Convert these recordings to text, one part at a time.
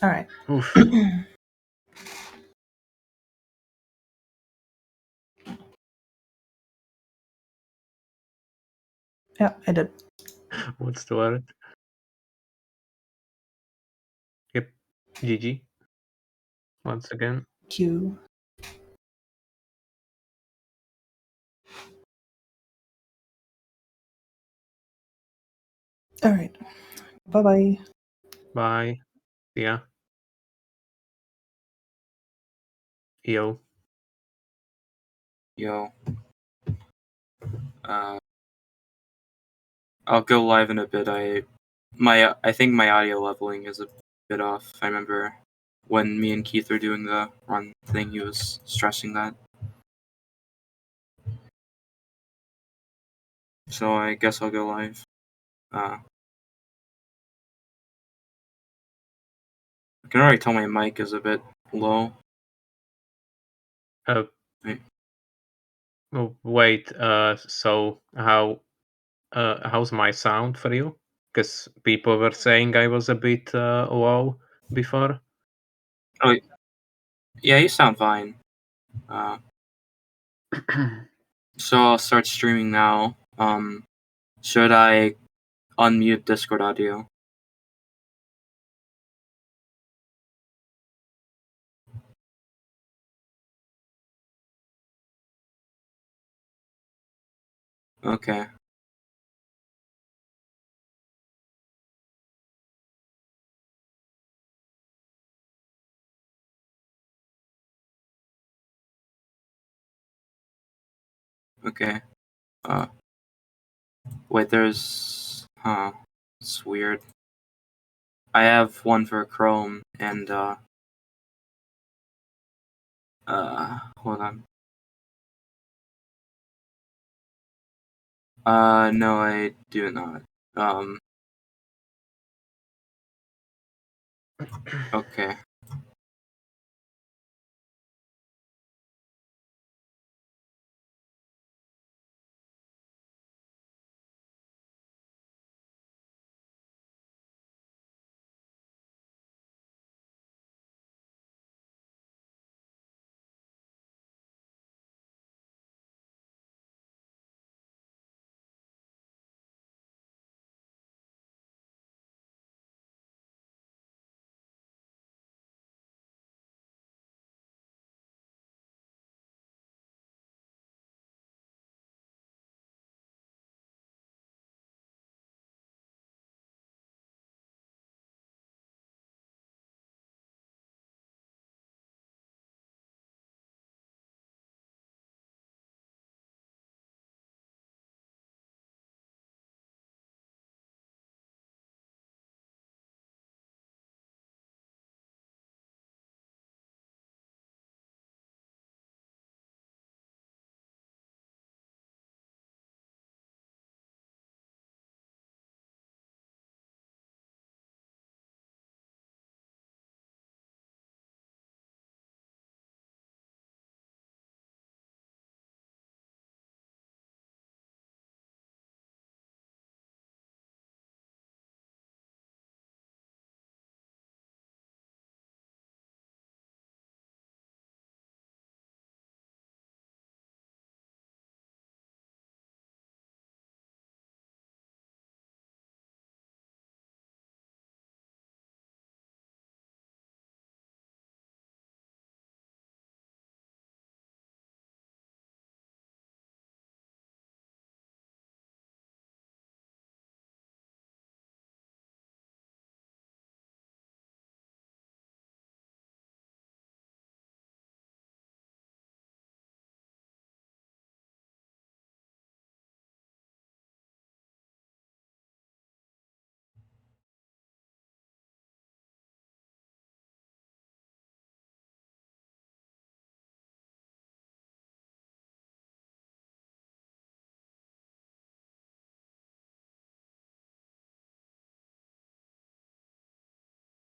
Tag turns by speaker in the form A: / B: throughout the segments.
A: All right.
B: Oof.
A: Yeah, I did.
B: What's the word? Yep. GG. Once again.
A: Q. All right. Bye bye.
B: Bye. See ya. Yo.
C: Yo. I'll go live in a bit. I think my audio leveling is a bit off. I remember when me and Keith were doing the run thing, he was stressing that. So I guess I'll go live. I can already tell my mic is a bit low.
B: Uh,
C: Wait.
B: oh, wait. So how's my sound for you? Because people were saying I was a bit low before.
C: Oh, yeah, you sound fine. So I'll start streaming now. Should I unmute Discord audio? Okay. Okay. Wait, it's weird. I have one for Chrome and hold on. No, I do not. Okay.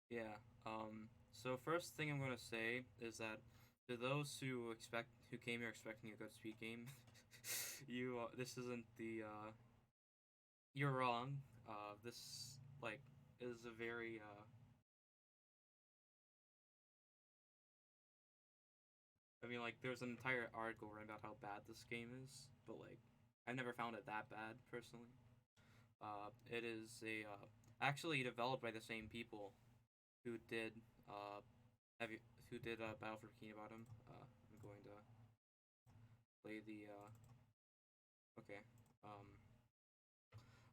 C: Yeah. So first thing I'm gonna say is that to those who came here expecting a good speed game, this isn't the you're wrong. This like is a very I mean, like, there's an entire article written about how bad this game is, but like, I never found it that bad personally. It is actually developed by the same people who did Battle for Bikini Bottom. I'm going to play the okay.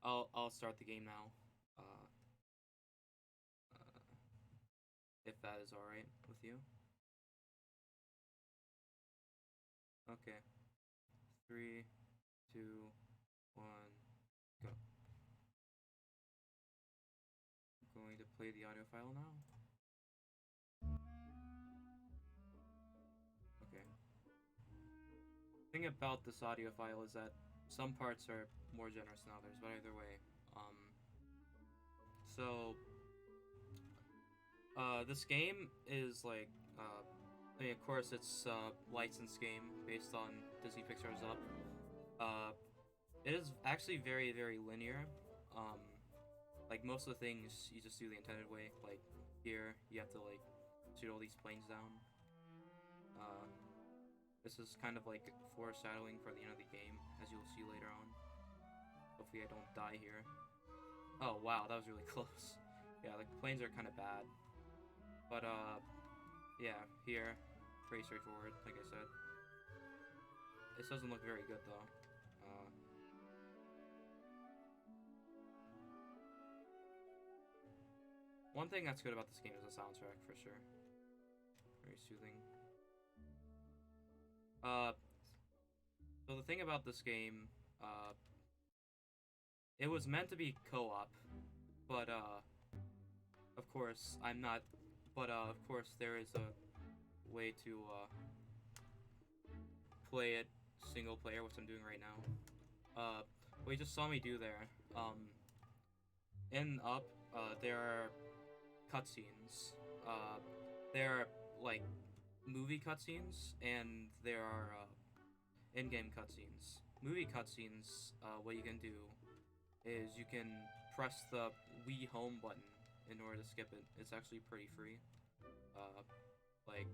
C: I'll start the game now. Uh, if that is all right with you. Okay. 3, 2, 1, go. I'm going to play the audio file now. Okay. The thing about this audio file is that some parts are more generous than others, but either way, so this game is like, I mean, of course, it's a licensed game based on Disney Pixar's Up. It is actually very, very linear. Like most of the things, you just do the intended way. Like here, you have to like shoot all these planes down. This is kind of like foreshadowing for the end of the game, as you'll see later on. Hopefully I don't die here. Oh wow, that was really close. Yeah, the planes are kind of bad. But yeah, here, pretty straightforward, like I said. This doesn't look very good though. One thing that's good about this game is the soundtrack, for sure. Very soothing. So the thing about this game, it was meant to be co-op, but of course I'm not. But of course there is a way to play it single player, which I'm doing right now. What you just saw me do there. In Up, there are cutscenes. There are like movie cutscenes, and there are in-game cutscenes. Movie cutscenes, what you can do is you can press the Wii home button in order to skip it. It's actually pretty free. Like,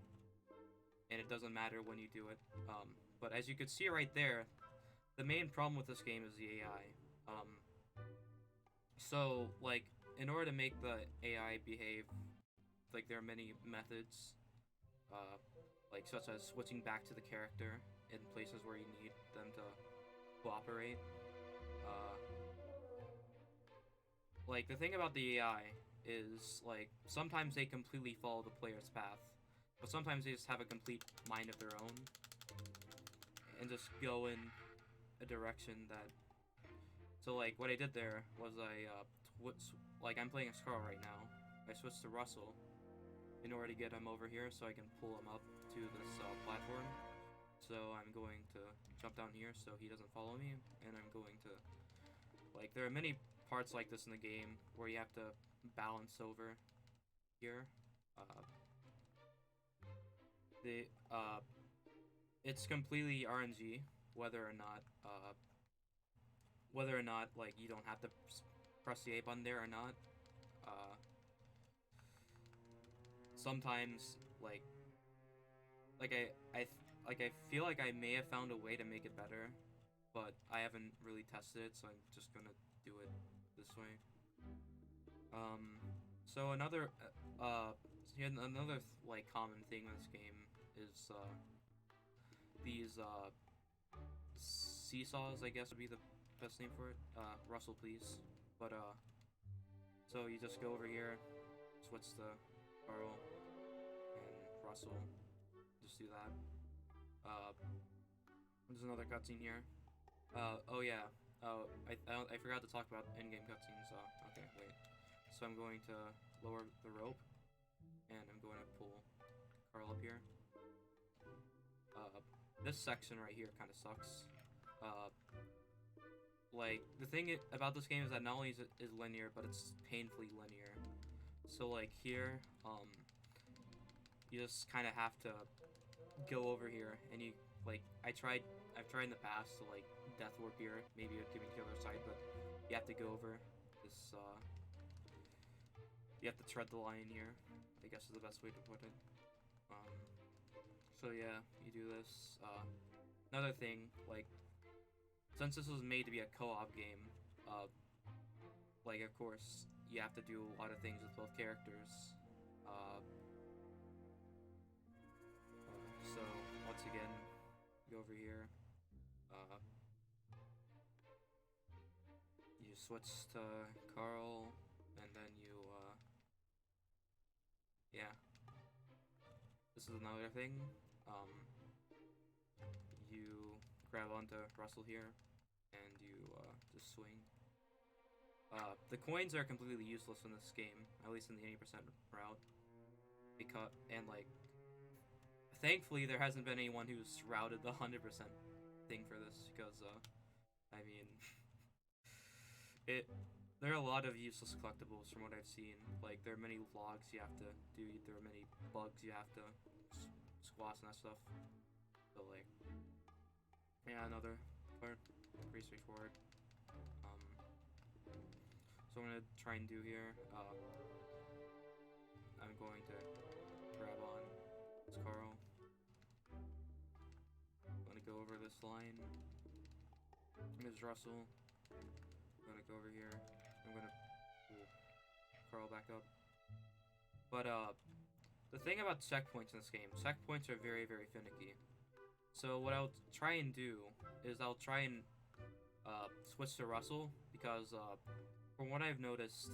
C: and it doesn't matter when you do it. But as you can see right there, the main problem with this game is the AI. So, like, in order to make the AI behave, like, there are many methods, like, such as switching back to the character in places where you need them to cooperate. Like, the thing about the AI is, like, sometimes they completely follow the player's path, but sometimes they just have a complete mind of their own, and just go in a direction that... So, like, what I did there was like, I'm playing a Scarl right now. I switched to Russell in order to get him over here so I can pull him up to this platform. So I'm going to jump down here so he doesn't follow me, and I'm going to... Like, there are many parts like this in the game where you have to balance over here. It's completely RNG whether or not like you don't have to press the A button there or not. Sometimes I feel like I may have found a way to make it better, but I haven't really tested it, so I'm just gonna do it this way. So another like common thing in this game is these seesaws, I guess would be the best name for it. Russell, please. But so you just go over here, switch to Carl and Russell. Just do that. There's another cutscene here. Oh yeah. I forgot to talk about in-game cutscenes. Okay, wait. So I'm going to lower the rope, and I'm going to pull Carl up here. This section right here kind of sucks. Like, the thing about this game is that not only is it linear, but it's painfully linear. So, like, here, you just kind of have to go over here, and you, like, I've tried in the past to, like, death warp here, maybe it would give me to the other side, but you have to go over this, you have to tread the line here, I guess is the best way to put it. So yeah, you do this. Another thing, like, since this was made to be a co-op game, like, of course, you have to do a lot of things with both characters. So, once again, you go over here. You switch to Carl, and then you, yeah. This is another thing. You grab onto Russell here, and you, just swing. The coins are completely useless in this game, at least in the 80% route. Because, and like, thankfully there hasn't been anyone who's routed the 100% thing for this, because, I mean, there are a lot of useless collectibles from what I've seen. Like, there are many logs you have to do, there are many bugs you have to squash and that stuff. So, like, yeah, another part, pretty straightforward. So I'm gonna try and do here, I'm going to grab on this Carl. I'm gonna go over this line. Ms. Russell. I'm gonna go over here. I'm gonna pull Carl back up. But, the thing about checkpoints in this game, checkpoints are very, very finicky. So what I'll try and do is I'll try and, switch to Russell, because, from what I've noticed,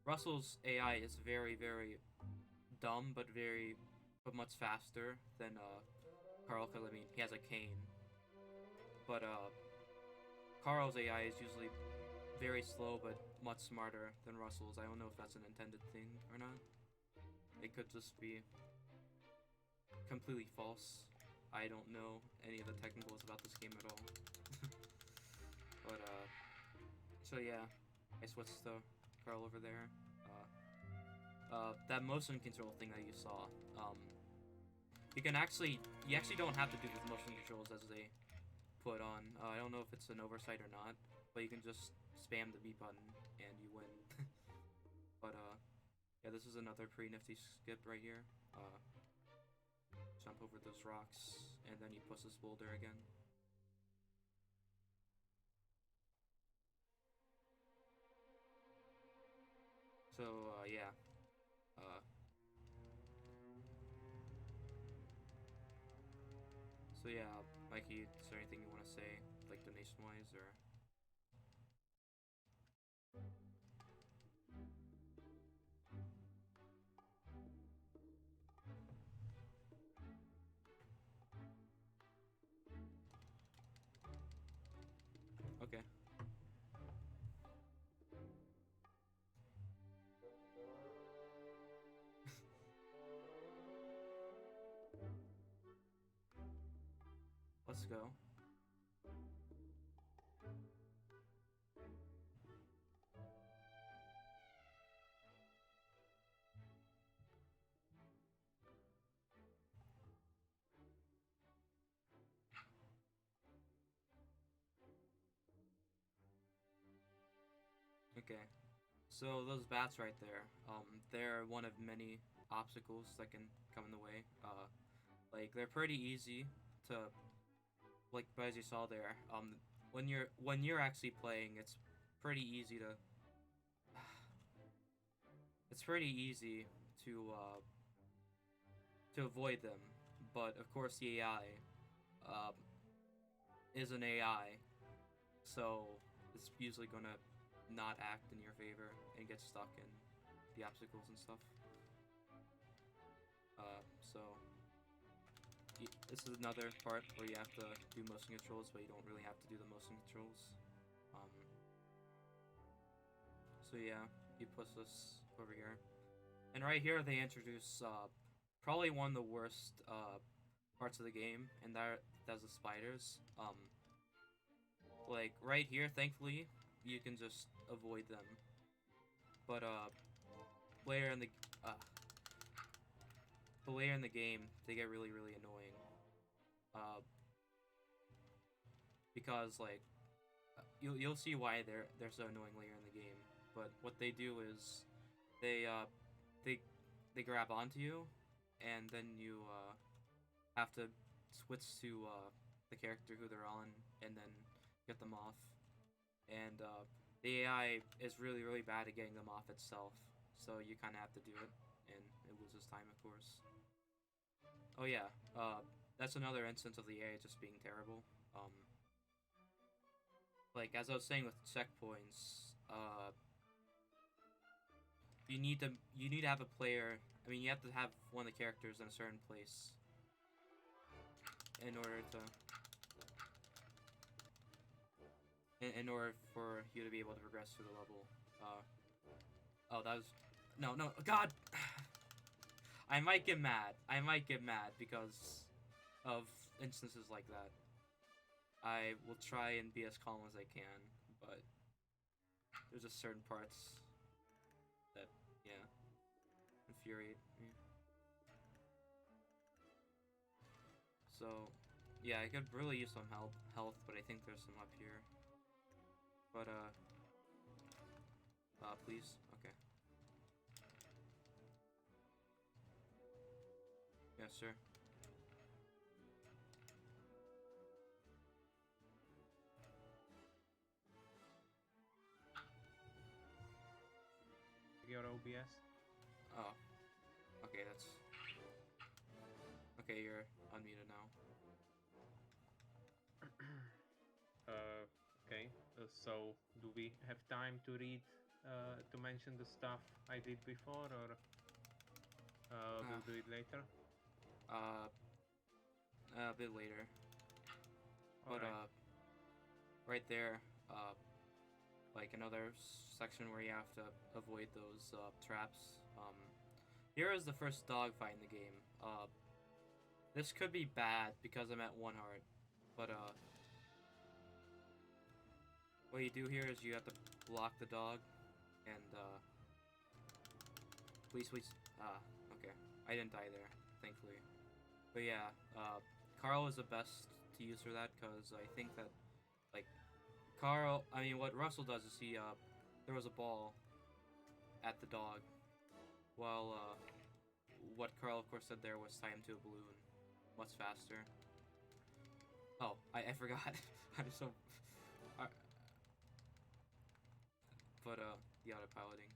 C: Russell's AI is very, very dumb, but much faster than, Carl, because, I mean, he has a cane. But, Carl's AI is usually very slow, but much smarter than Russell's. I don't know if that's an intended thing or not. It could just be completely false. I don't know any of the technicals about this game at all. But, so yeah, I switched to Carl over there. That motion control thing that you saw, you actually don't have to do the motion controls as they put on. I don't know if it's an oversight or not, but you can just spam the B button and you win. But, yeah, this is another pretty nifty skip right here. Jump over those rocks, and then you push this boulder again. So, yeah. So yeah, Mikey, is there anything you want to say, like donation-wise, or? Okay. Let's go. Okay. So those bats right there, they're one of many obstacles that can come in the way. Like, they're pretty easy to, like, but as you saw there, when you're actually playing, it's pretty easy to to avoid them. But of course the AI is an AI, so it's usually gonna not act in your favor and get stuck in the obstacles and stuff. So this is another part where you have to do motion controls, but you don't really have to do the motion controls. So yeah, you push this over here, and right here they introduce probably one of the worst parts of the game, and that's the spiders. Like right here, thankfully, you can just avoid them. But later in the game, they get really, really annoying. Because like you'll see why they're so annoying later in the game. But what they do is they grab onto you, and then have to switch to the character who they're on and then get them off. And the AI is really, really bad at getting them off itself, so you kind of have to do it, and it loses time, of course. Oh yeah, that's another instance of the AI just being terrible. Like as I was saying with checkpoints, you need to have a player. I mean, you have to have one of the characters in a certain place in order to in order for you to be able to progress through the level. Oh, that was no, God. I might get mad. I might get mad because of instances like that. I will try and be as calm as I can, but there's just certain parts that, yeah, infuriate me. So, yeah, I could really use some health, but I think there's some up here. But, please? Okay. Yes, sir.
B: Your OBS.
C: Oh. Okay, that's... Okay, you're unmuted now.
B: Okay. So, do we have time to read, to mention the stuff I did before, or we'll do it later?
C: A bit later. But,
B: Alright.
C: right there, like another section where you have to avoid those, traps. Here is the first dogfight in the game. This could be bad because I'm at 1 heart, but, what you do here is you have to block the dog, and, please, okay. I didn't die there, thankfully. But yeah, Carl is the best to use for that, because I think that, like, what Russell does is he, throws a ball at the dog, while, what Carl, of course, said there was tie him to a balloon. Much faster. Oh, I forgot. I'm so... But, the autopiloting.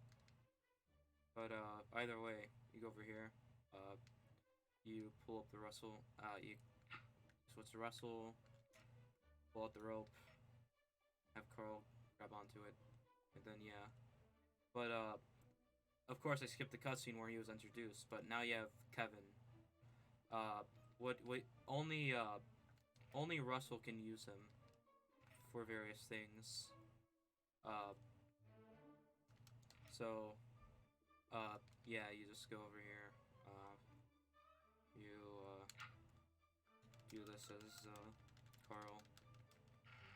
C: But, either way, you go over here, you pull up the Russell, you switch to Russell, pull out the rope, have Carl grab onto it, and then, yeah. But, of course I skipped the cutscene where he was introduced, but now you have Kevin. Only Russell can use him for various things. So, yeah, you just go over here, you, do this as, Carl,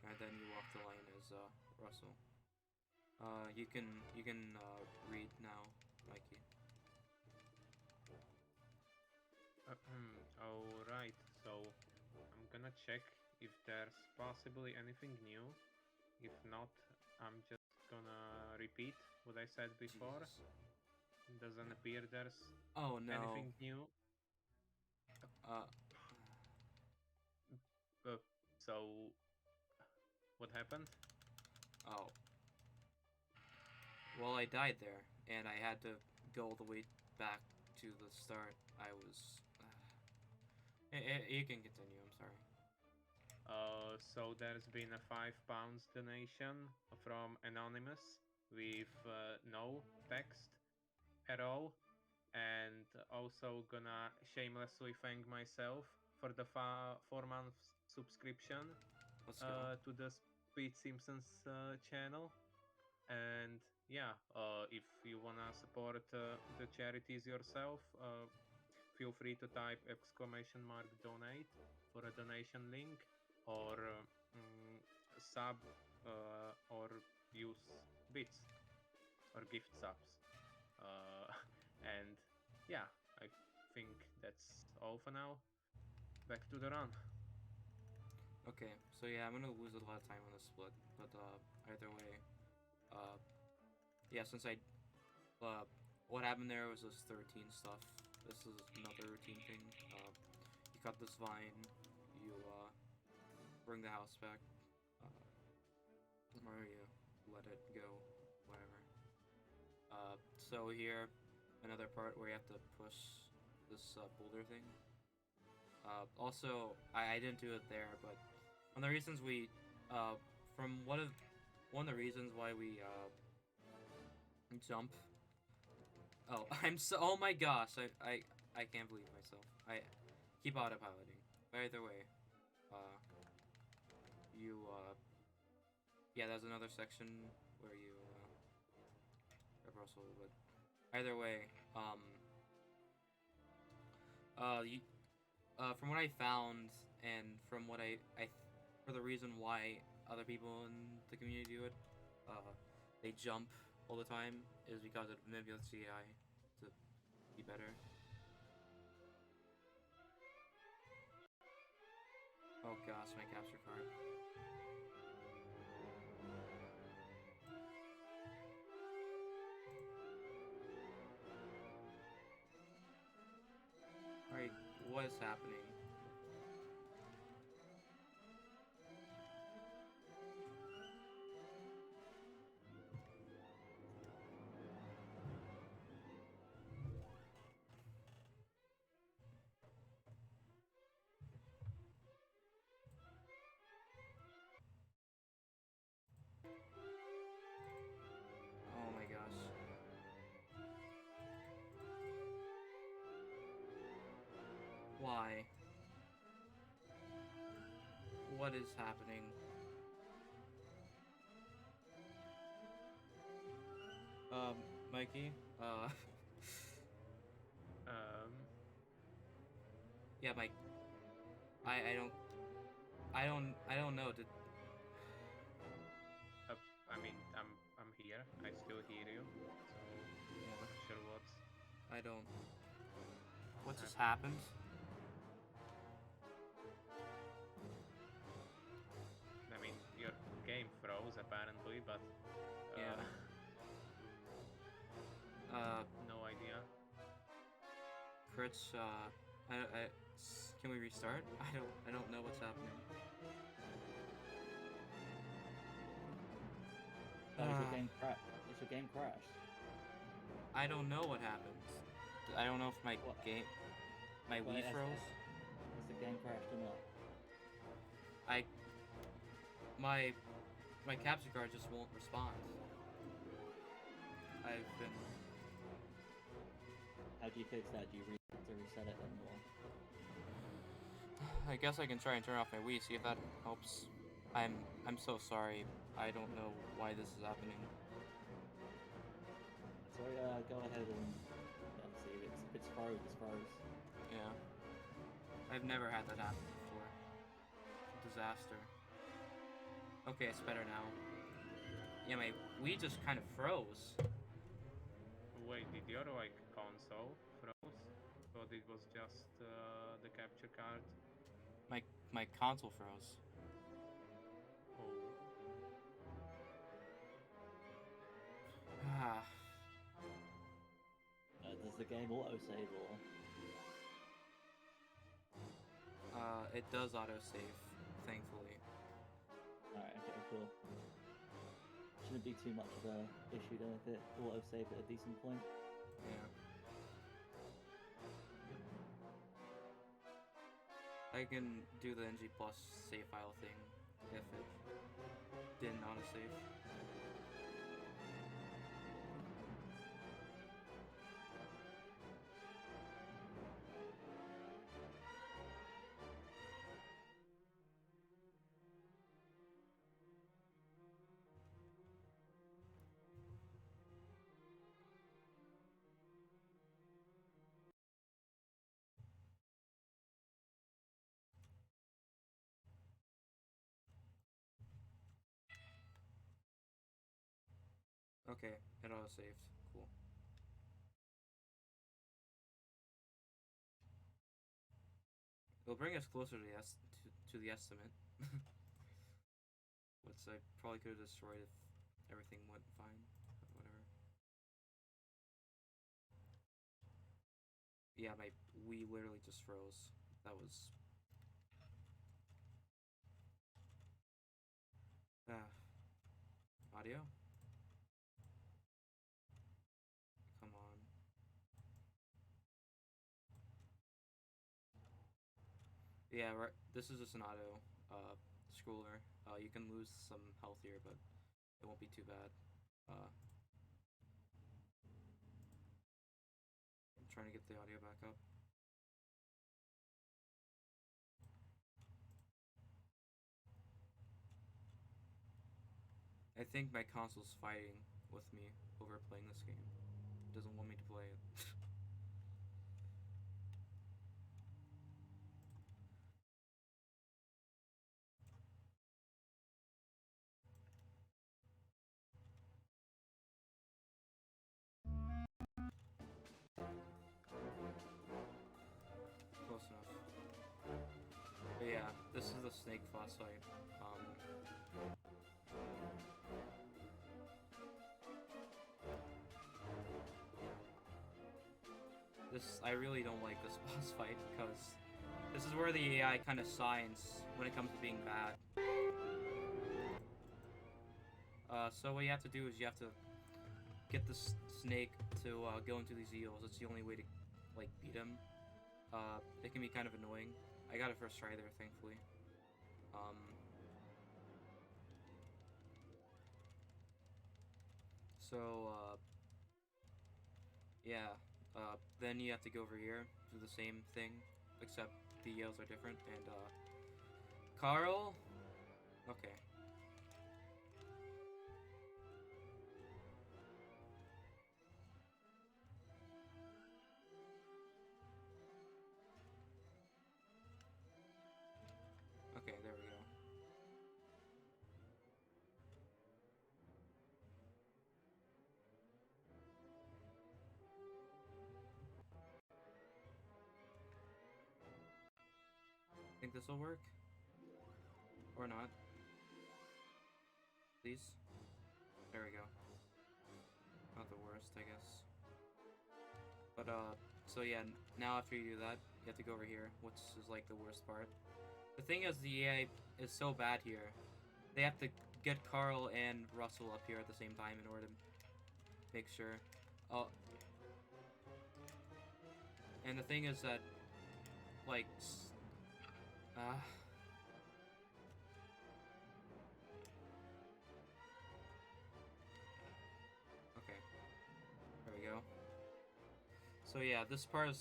C: and then you walk the line as, Russell. You can, read now, Mikey.
B: Alright, so I'm gonna check if there's possibly anything new. If not, I'm just gonna repeat what I said before.
C: Jesus.
B: Doesn't appear there's
C: Oh no.
B: anything new. So, what happened?
C: Oh. Well, I died there, and I had to go all the way back to the start. I was... you can continue, I'm sorry.
B: So there's been a £5 donation from Anonymous with no text at all. And also gonna shamelessly thank myself for the 4-month subscription
C: Let's go.
B: to the Speed Simpsons channel. And yeah, if you wanna support the charities yourself, feel free to type !donate for a donation link, or sub, or use bits or gift subs. And yeah, I think that's all for now. Back to the run.
C: Okay, so yeah, I'm gonna lose a lot of time on this split, but either way, yeah, since what happened there was this 13 stuff. This is another routine thing. You you cut this vine, you bring the house back, or you let it go, whatever. So here, another part where you have to push this boulder thing. Also, I didn't do it there, but one of the reasons we, one of the reasons why we jump. Oh, oh my gosh, I can't believe myself. I keep autopiloting. But either way, yeah, there's another section where you Russell, but either way, from what I found and from what for the reason why other people in the community do it, they jump all the time is because it manipulates the AI to be better. Oh gosh, my capture card. Alright, what is happening? Oh my gosh. Why? What is happening? Mikey? Yeah, Mike. I don't know.
B: I mean, I'm here. I still hear you. So
C: Yeah.
B: not sure what's.
C: I don't. What just happened?
B: I mean, your game froze apparently, but
C: Yeah.
B: no idea.
C: Crits, can we restart? I don't know what's happening.
D: Is your game crashed?
C: I don't know what happened. I don't know if my
D: What?
C: my Wii froze.
D: Has the game crashed or not?
C: My capture card just won't respond. I've been.
D: How do you fix that? Do you have to reset it then, or?
C: I guess I can try and turn off my Wii, see if that helps. I'm so sorry. I don't know why this is happening.
D: So go ahead and see if it's froze. It's froze.
C: Yeah. I've never had that happen before. Disaster. Okay, it's better now. Yeah, my Wii just kind of froze.
B: Wait, did your like console froze? Or it was just the capture card?
C: My console froze.
B: Oh.
C: Ah.
D: Does the game autosave or?
C: It does autosave, thankfully.
D: Alright, okay, cool. Shouldn't be too much of a issue then if it autosaved at a decent point.
C: Yeah. I can do the NG Plus save file thing if it didn't autosave. Okay, it auto-saved. Cool. It'll bring us closer to the estimate. Which I probably could have destroyed if everything went fine. But whatever. Yeah, my Wii literally just froze. That was... audio? Come on. Yeah, right. This is just an auto scroller. You can lose some health here, but it won't be too bad. I'm trying to get the audio back up. I think my console's fighting with me over playing this game. It doesn't want me to play it. Close enough. But yeah, this is the snake boss fight. I really don't like this boss fight because this is where the AI kind of shines when it comes to being bad. So what you have to do is you have to get the snake to go into these eels. It's the only way to like beat him. It can be kind of annoying. I got it first try there, thankfully. Yeah. Then you have to go over here, do the same thing, except the eels are different. And Carl. Okay. Okay, there we go. Think this will work? Or not? Please? There we go. Not the worst, I guess. But, so yeah, now after you do that, you have to go over here, which is like the worst part. The thing is, the AI is so bad here. They have to get Carl and Russell up here at the same time in order to make sure. Oh. And the thing is that, like, okay. There we go. So yeah, this part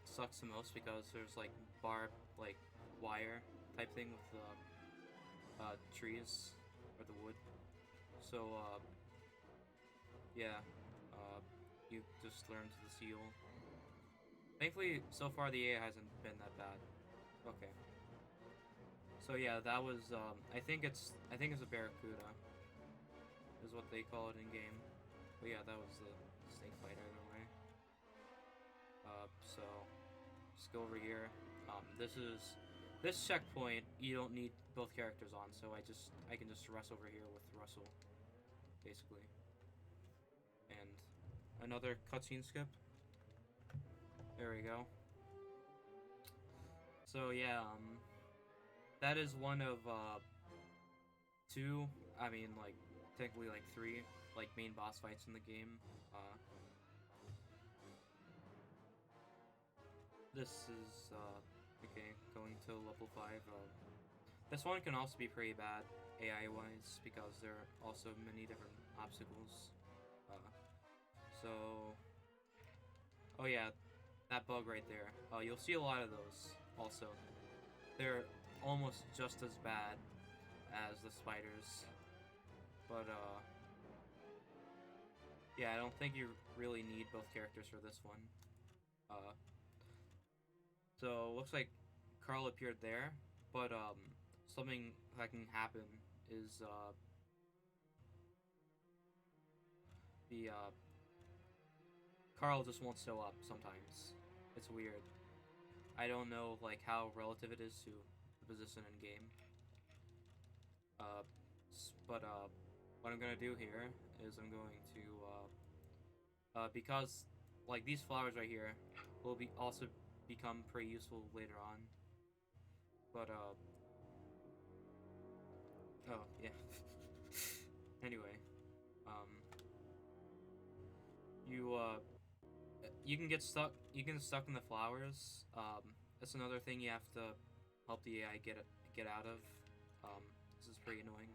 C: sucks the most because there's like wire type thing with the trees or the wood. So yeah, you just learn to the seal. Thankfully, so far the AI hasn't been that bad. Okay. So yeah, that was I think it's a barracuda, is what they call it in game. But yeah, that was the snake fight either way. So just go over here. This checkpoint you don't need both characters on, so I can just rest over here with Russell, basically. And another cutscene skip. There we go. So yeah, that is one of two, I mean like technically like three like main boss fights in the game. This is okay, going to level 5. This one can also be pretty bad AI wise because there are also many different obstacles. So oh yeah, that bug right there. You'll see a lot of those also. They're almost just as bad as the spiders. But yeah, I don't think you really need both characters for this one. So looks like Carl appeared there, but something that can happen is the Carl just won't show up sometimes. It's weird. I don't know like how relative it is to the position in game. But what I'm gonna do here is I'm going to because like these flowers right here will be also become pretty useful later on. But oh yeah. Anyway, um, you can get stuck. You can get stuck in the flowers. That's another thing you have to help the AI get out of. This is pretty annoying.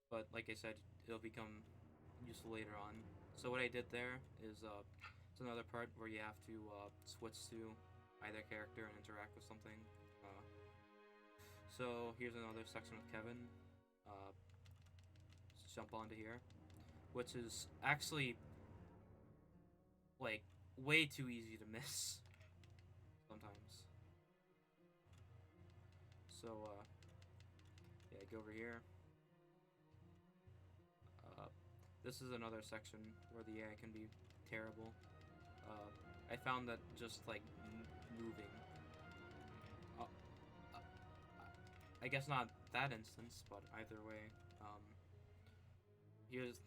C: But like I said, it'll become useful later on. So what I did there is it's another part where you have to switch to either character and interact with something. So here's another section with Kevin. Let's jump onto here, which is actually like way too easy to miss sometimes. So yeah, go over here. This is another section where the AI can be terrible. I found that just like moving. I guess not that instance, but either way. Here's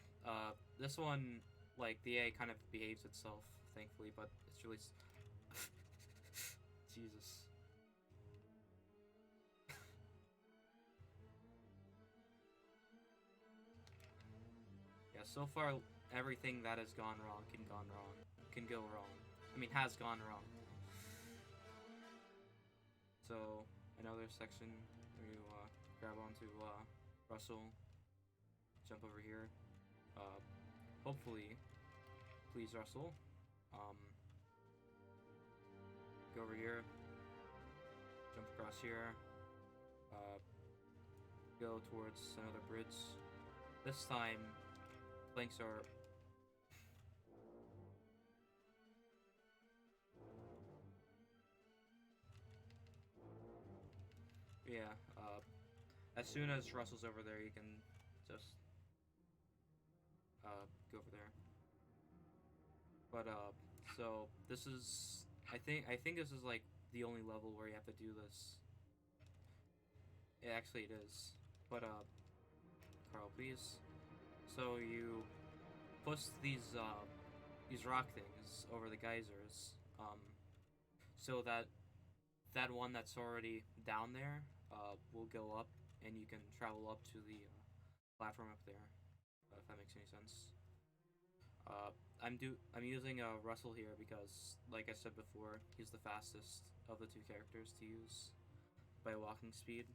C: this one, like the AI kind of behaves itself, thankfully, but it's really Jesus. Yeah, so far everything that has gone wrong can go wrong. I mean, has gone wrong. So another section where you grab onto Russell, jump over here. Hopefully, please Russell. Go over here. Jump across here. Go towards another bridge. This time, planks are. Yeah, as soon as Russell's over there, you can just go over there. But so this is I think this is like the only level where you have to do this. Yeah, actually it is. But Carl, please. So you push these rock things over the geysers, so that one that's already down there will go up, and you can travel up to the platform up there. If that makes any sense. I'm using Russell here because, like I said before, he's the fastest of the two characters to use by walking speed.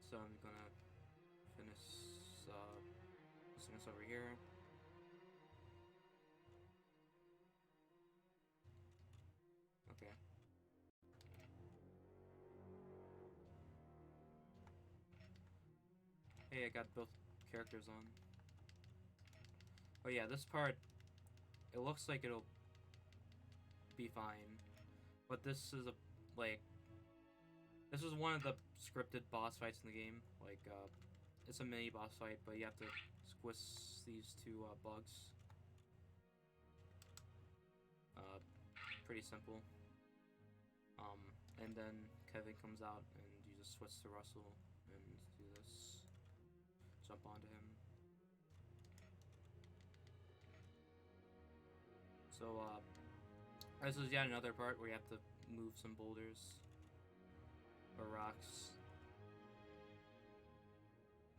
C: So I'm gonna finish this over here. Okay. Hey, I got both characters on. Oh yeah, this part, it looks like it'll be fine, but this is this is one of the scripted boss fights in the game. Like, it's a mini boss fight, but you have to squish these two bugs. Pretty simple. And then Kevin comes out, and you just switch to Russell and do this. Jump onto him. So, this is yet another part where you have to move some boulders or rocks.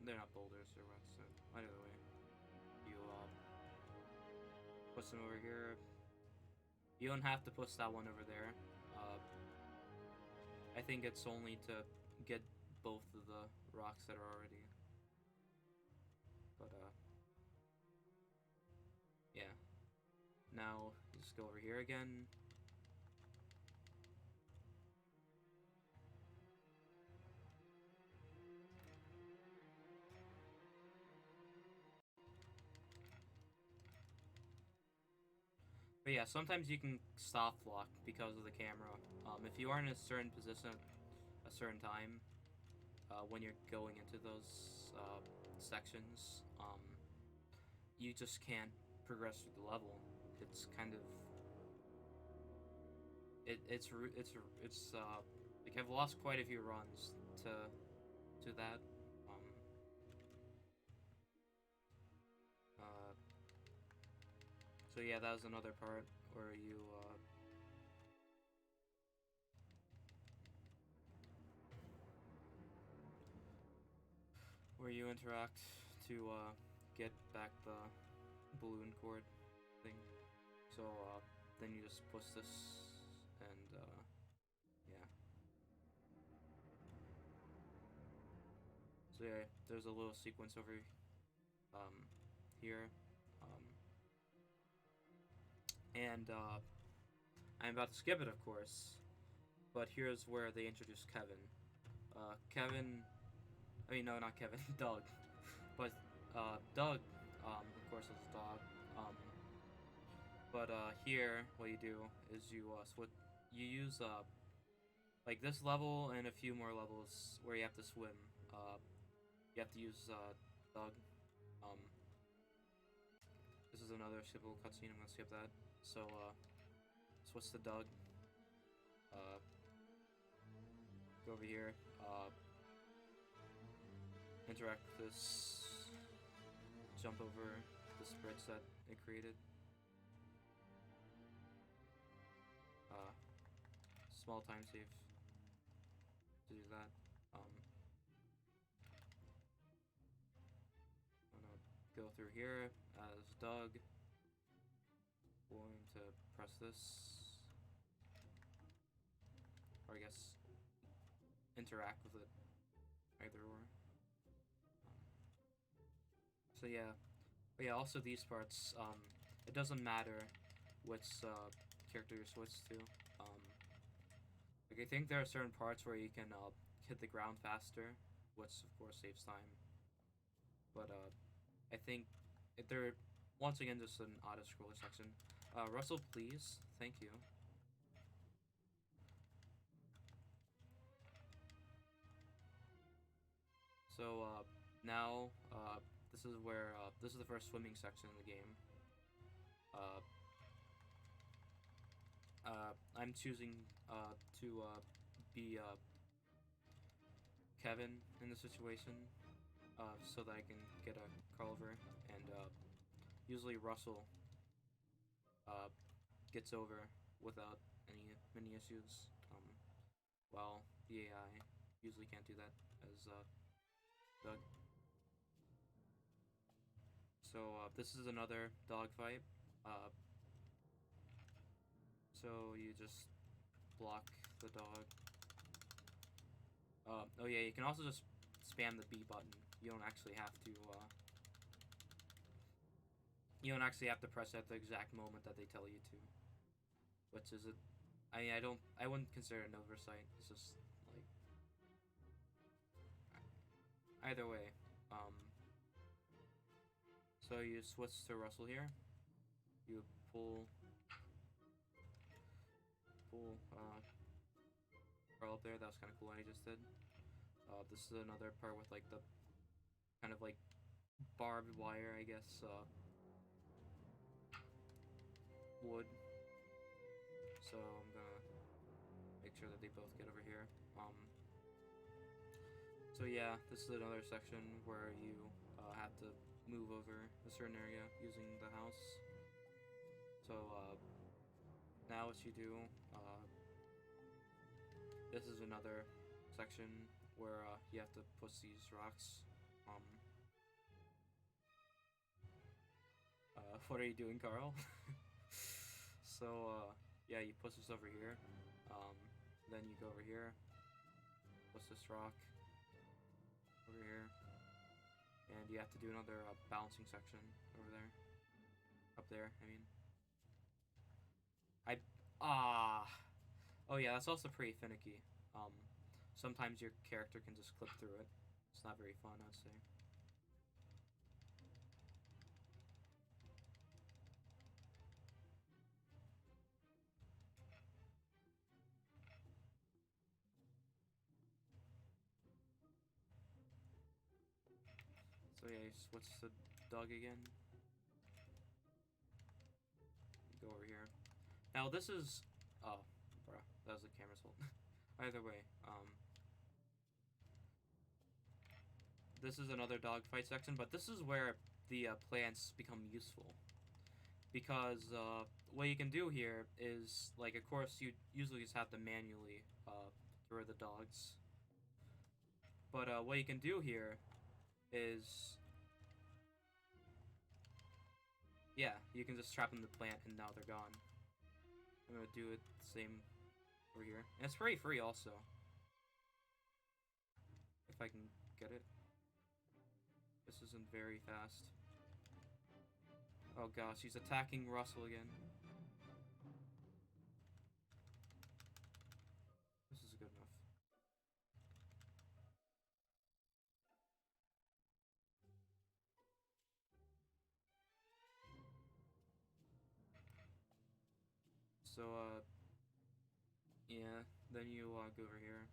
C: They're not boulders, they're rocks. So either way, you push them over here. You don't have to push that one over there. I think it's only to get both of the rocks that are already. But yeah. Now just go over here again. But yeah, sometimes you can soft lock because of the camera. If you are in a certain position at a certain time, when you're going into those sections, you just can't progress through the level. It's kind of it's like I've lost quite a few runs to that. So So yeah, that was another part where you interact to get back the balloon cord thing. So then you just push this, and yeah. So yeah, there's a little sequence over here, and I'm about to skip it, of course. But here's where they introduce Kevin. Kevin, I mean no, not Kevin, Doug. But Doug, of course, is a dog. But here, what you do is you you use like this level and a few more levels where you have to swim. You have to use Doug. This is another skippable cutscene. I'm gonna skip that. So switch to Doug. Go over here. Interact with this. Jump over this bridge that it created. Small time save to do that. I'm gonna go through here as Doug. Going to press this, or I guess interact with it, either or. So yeah, but yeah. Also these parts, it doesn't matter which character you switch to. Like I think there are certain parts where you can hit the ground faster, which of course saves time. But I think they're once again just an auto scroller section. Russell, please, thank you. So now this is where this is the first swimming section in the game. I'm choosing to be Kevin in the situation, so that I can get a Carlover, and usually Russell gets over without many issues, while the AI usually can't do that as Doug. So this is another dogfight. So you just block the dog. Oh yeah, you can also just spam the B button. You don't actually have to. You don't actually have to press at the exact moment that they tell you to. Which is I wouldn't consider it an oversight. It's just like either way. So you switch to Russell here. You pull Carl up there. That was kind of cool. What I just did. This is another part with like the kind of like barbed wire, I guess. Wood. So I'm gonna make sure that they both get over here. So yeah, this is another section where you have to move over a certain area using the house. So now what you do, this is another section where you have to push these rocks. What are you doing, Carl? So yeah, you push this over here. Then you go over here, push this rock over here, and you have to do another balancing section over there. Up there, I mean. Oh yeah, that's also pretty finicky. Sometimes your character can just clip through it. It's not very fun, I'd say. So yeah, you switch to Doug again. Go over here. Now this is... Oh, bruh, that was the camera's fault. Either way, this is another dogfight section, but this is where the plants become useful. because what you can do here is, like, of course, you usually just have to manually throw the dogs. But what you can do here is, yeah, you can just trap them in the plant and now they're gone. I'm gonna do it the same over here. And it's pretty free also. If I can get it. This isn't very fast. Oh gosh, he's attacking Russell again. This is good enough. So, yeah, then you go over here.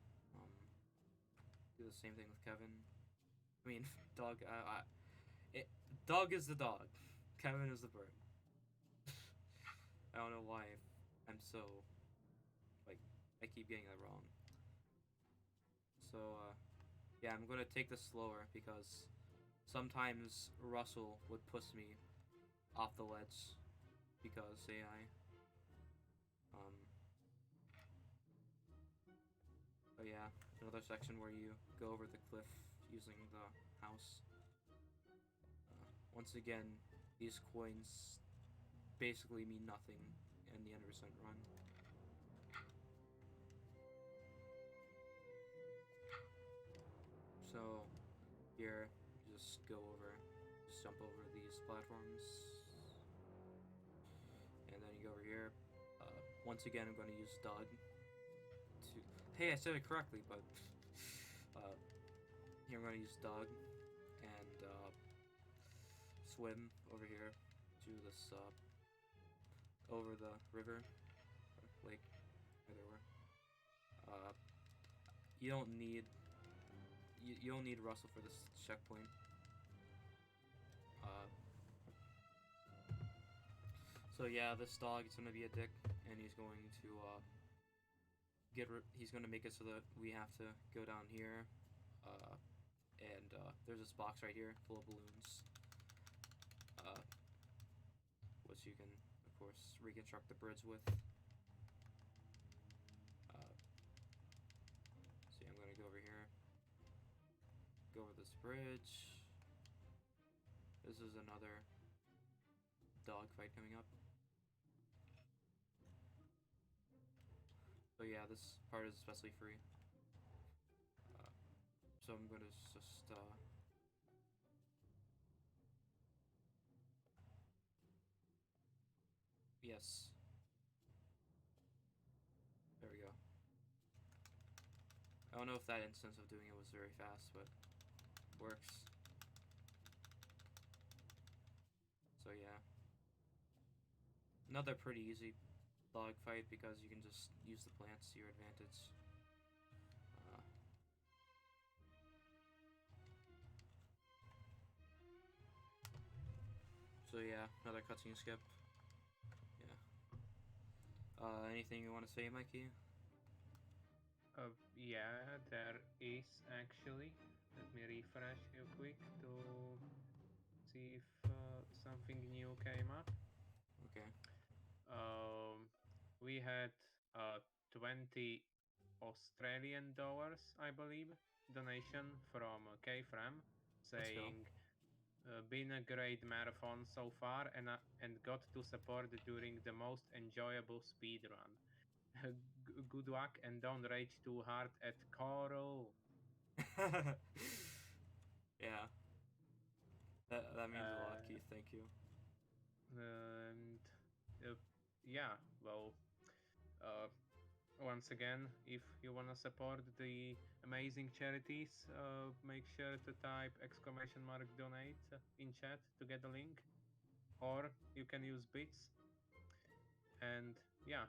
C: Do the same thing with Kevin. I mean, dog. Dog is the dog. Kevin is the bird. I don't know why I'm so, like, I keep getting that wrong. So, yeah, I'm gonna take this slower because sometimes Russell would push me off the ledge because AI. But yeah, another section where you go over the cliff using the house. Once again, these coins basically mean nothing in the 100% run. So here, just go over, just jump over these platforms, and then you go over here. Once again, I'm going to use Doug. Hey, I said it correctly, but here I'm going to use Doug and swim over here to this over the river or lake, either way. You don't need Russell for this checkpoint. So yeah, this dog is gonna be a dick, and he's going to he's gonna make it so that we have to go down here, and there's this box right here full of balloons, which you can, of course, reconstruct the bridge with. See, I'm gonna go over here, go over this bridge. This is another dog fight coming up. So yeah, this part is especially free. So I'm gonna just yes. There we go. I don't know if that instance of doing it was very fast, but works. So yeah. Another pretty easy dog fight because you can just use the plants to your advantage. So yeah, another cutscene skip. Yeah. Anything you want to say, Mikey?
B: Yeah, there is actually. Let me refresh real quick to see if something new came up.
C: Okay.
B: We had 20 Australian dollars, I believe, donation from K-Fram saying, been a great marathon so far and got to support during the most enjoyable speed run. Good luck and don't rage too hard at Coral.
C: Yeah. That means a lot, Keith. Thank you.
B: And yeah, well, once again, if you want to support the amazing charities, make sure to type !donate in chat to get the link, or you can use bits. And yeah,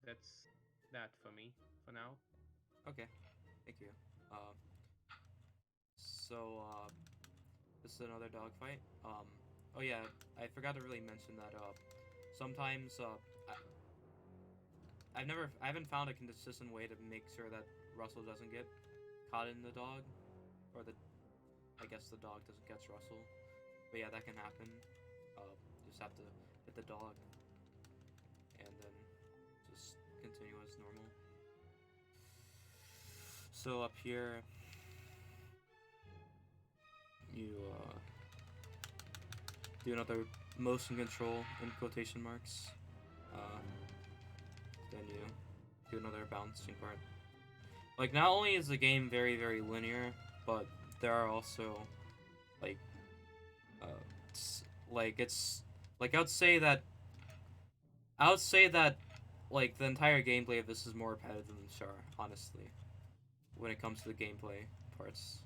B: that's that for me for now.
C: Okay. Thank you. So this is another dogfight. Oh yeah, I forgot to really mention that. Sometimes I haven't found a consistent way to make sure that Russell doesn't get caught in the dog, or I guess the dog doesn't catch Russell. But yeah, that can happen. just have to hit the dog, and then just continue as normal. So up here, you do another motion control in quotation marks. Then you do another bouncing part. Like, not only is the game very, very linear, but there are also, like, it's like I would say that, like, the entire gameplay of this is more repetitive than Char, honestly, when it comes to the gameplay parts.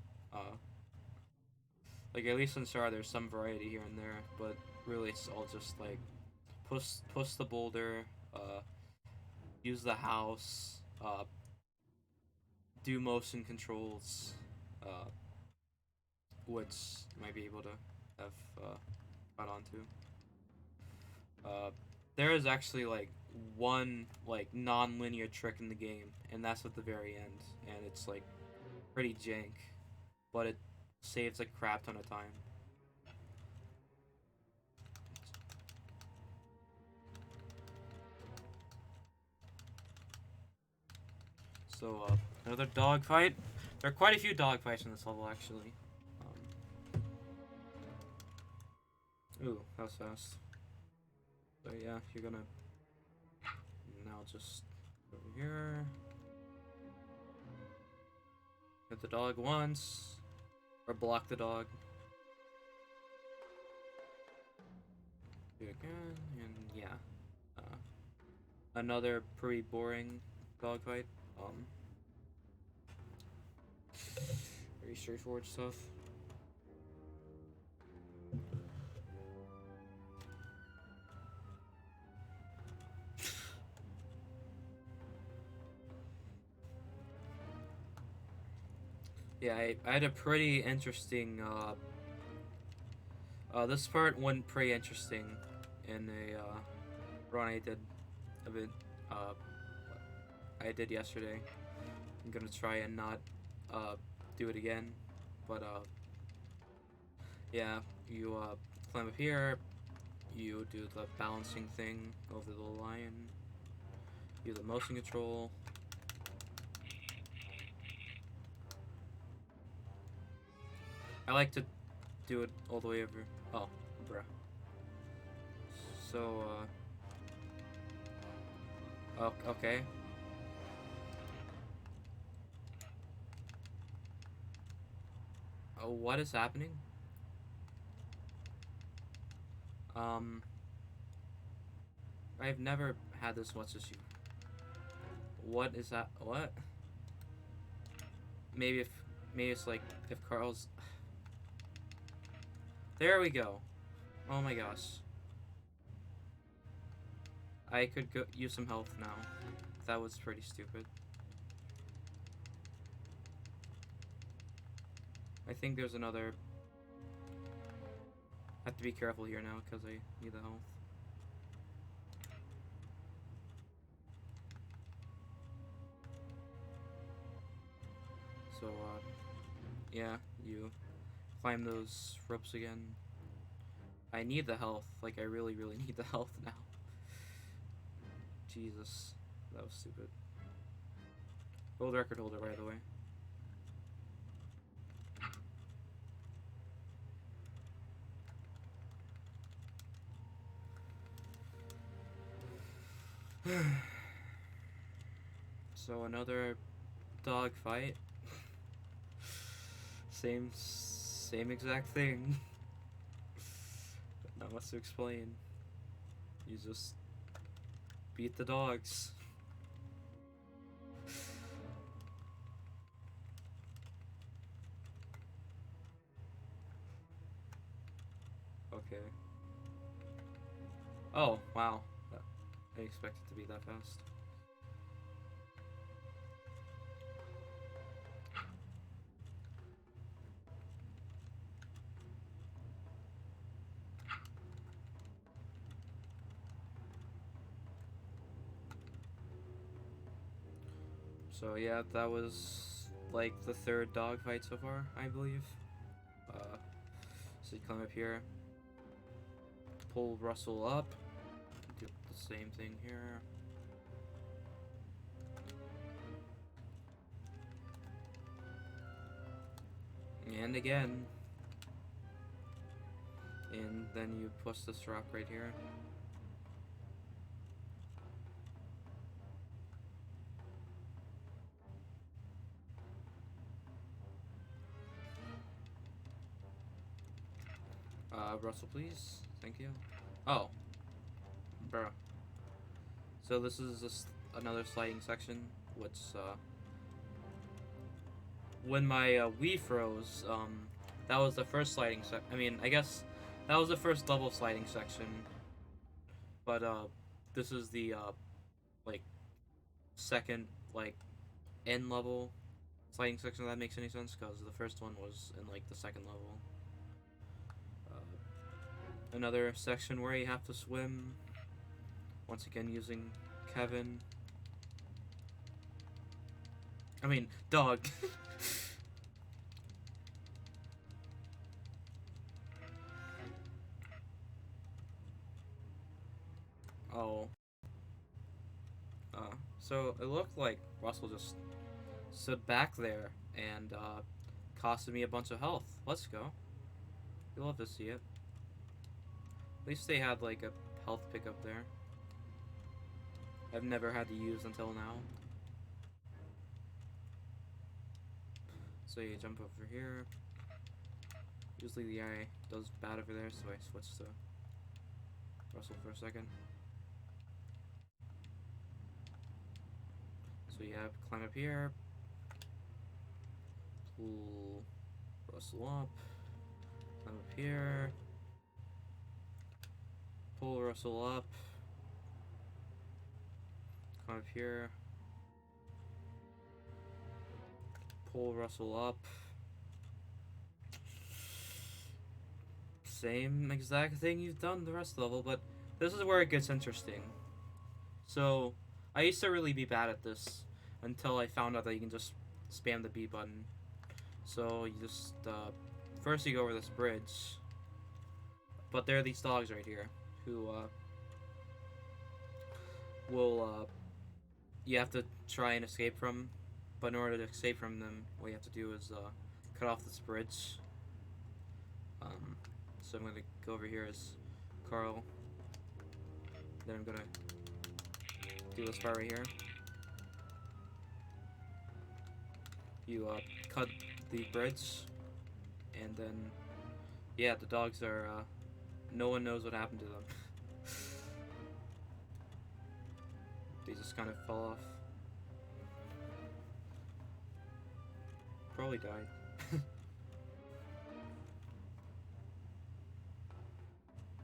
C: Like, at least in Char, there's some variety here and there, but really it's all just like push the boulder, use the house, do motion controls, which you might be able to have got onto. There is actually like one like non-linear trick in the game, and that's at the very end, and it's like pretty jank, but it saves a crap ton of time. So another dog fight. There are quite a few dog fights in this level actually. Ooh, that was fast. So yeah, you're gonna now just over here. Hit the dog once, or block the dog. Do it again, and yeah. Another pretty boring dog fight. Very straightforward stuff. Yeah, I had a pretty interesting, this part went pretty interesting in a, run I did of it, I did yesterday. I'm gonna try and not, do it again, but, yeah, you, climb up here, you do the balancing thing over the lion, do the motion control. I like to do it all the way over. Oh, bruh. So, oh, okay. Oh, what is happening? I've never had this much issue. What is that? What? Maybe it's like if Carl's. There we go. Oh my gosh. I could go use some health now. That was pretty stupid. I think there's another. I have to be careful here now because I need the health. So, yeah, you climb those ropes again. I need the health. Like, I really, really need the health now. Jesus. That was stupid. World record holder, by the way. So another dog fight. Same exact thing. Not much to explain. You just beat the dogs. Okay. Oh, wow. I expect it to be that fast. So yeah, that was like the third dog fight so far, I believe. So you climb up here, pull Russell up. Do the same thing here. And again. And then you push this rock right here. Russell, please. Thank you. Oh. Bruh. So this is just another sliding section, which, when my, Wii froze, that was the first sliding I guess that was the first level sliding section. But, this is the, like, second, like, end level sliding section, if that makes any sense, because the first one was in, like, the second level. Another section where you have to swim, once again using Kevin. I mean, Doug. Oh. So it looked like Russell just stood back there and costed me a bunch of health. Let's go. You'll love to see it. At least they had like a health pickup there. I've never had to use until now. So you jump over here. Usually the eye does bad over there, so I switch to Russell for a second. So you have climb up here, pull Russell up, climb up here, pull Russell up, climb up here, pull Russell up. Same exact thing you've done the rest of the level, but this is where it gets interesting. So I used to really be bad at this until I found out that you can just spam the B button. So you just, first you go over this bridge, but there are these dogs right here who, you have to try and escape from, but in order to escape from them, what you have to do is, cut off this bridge. So I'm gonna go over here as Carl, then I'm gonna do this part right here. You cut the bridge, and then, yeah, the dogs are, no one knows what happened to them. They just kind of fell off. Probably died.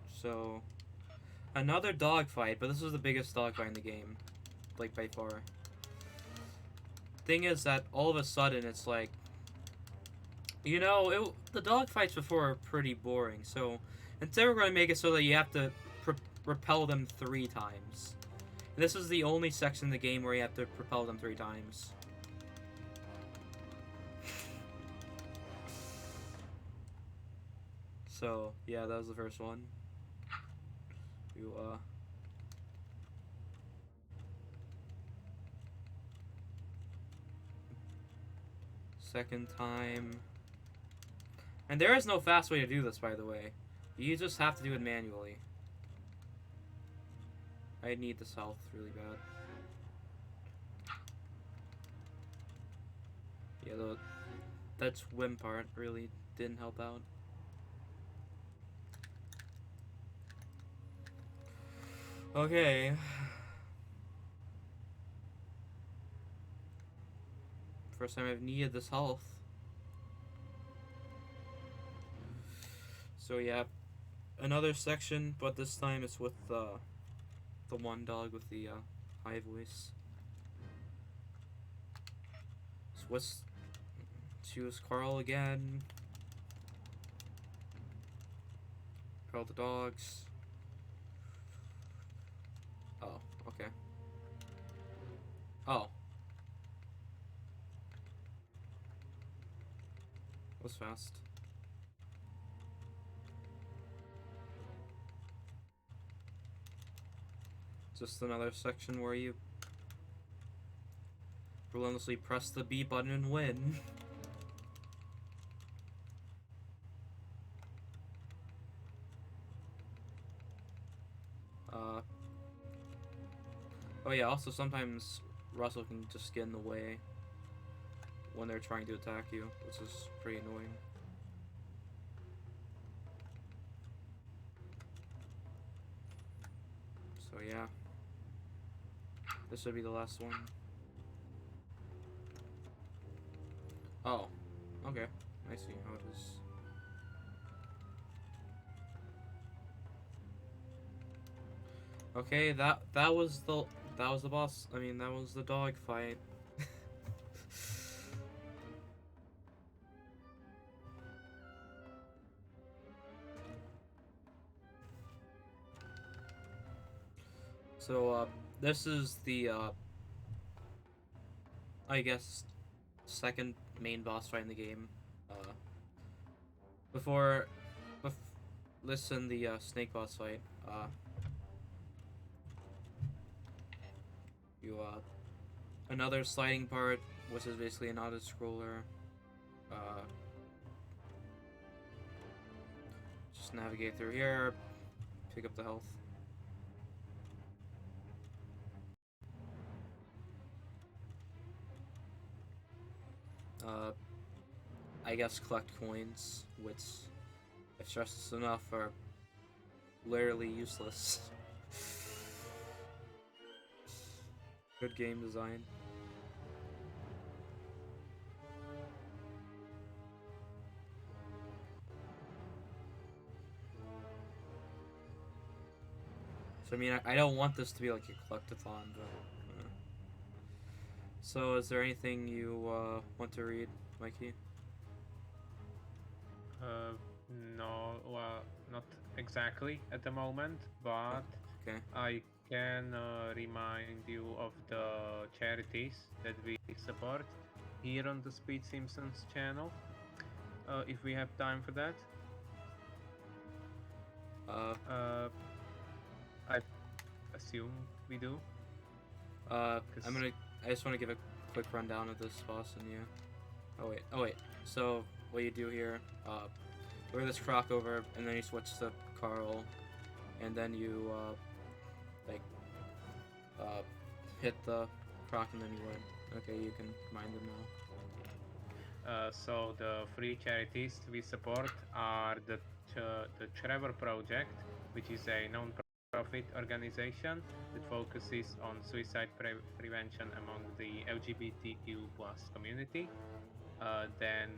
C: So, another dogfight, but this was the biggest dogfight in the game, like by far. Thing is that all of a sudden it's like, you know, the dogfights before are pretty boring, so instead we're going to make it so that you have to repel them 3 times. And this is the only section in the game where you have to propel them 3 times. So, yeah, that was the first one. You, second time. And there is no fast way to do this, by the way. You just have to do it manually. I need this health really bad. Yeah, that swim part really didn't help out. Okay. First time I've needed this health. So yeah, another section, but this time it's with the one dog with the high voice. So let's choose Carl again. Carl the dogs. Oh, okay. Oh. That was fast. Just another section where you relentlessly press the B button and win. Oh yeah, also sometimes Russell can just get in the way when they're trying to attack you, which is pretty annoying. So yeah. This should be the last one. Oh, okay. I see how it is. Okay, that was the boss. I mean, that was the dog fight. So this is the I guess second main boss fight in the game. Before listen the snake boss fight. You another sliding part, which is basically an auto-scroller. Just navigate through here, pick up the health. I guess collect coins, which, if stressed this enough, are literally useless. Good game design. So I mean, I don't want this to be like a collectathon, but... So is there anything you want to read, Mikey?
B: No, well, not exactly at the moment, but
C: Okay.
B: I can remind you of the charities that we support here on the Speed Simpsons channel, if we have time for that. I assume we do.
C: I just want to give a quick rundown of this boss and you. Oh wait. So what you do here, lure this croc over, and then you switch to Carl, and then you hit the croc, and then you win. Okay, you can mine them now.
B: So the free charities we support are the Trevor Project, which is a non-profit organization that focuses on suicide prevention among the LGBTQ+ community. Then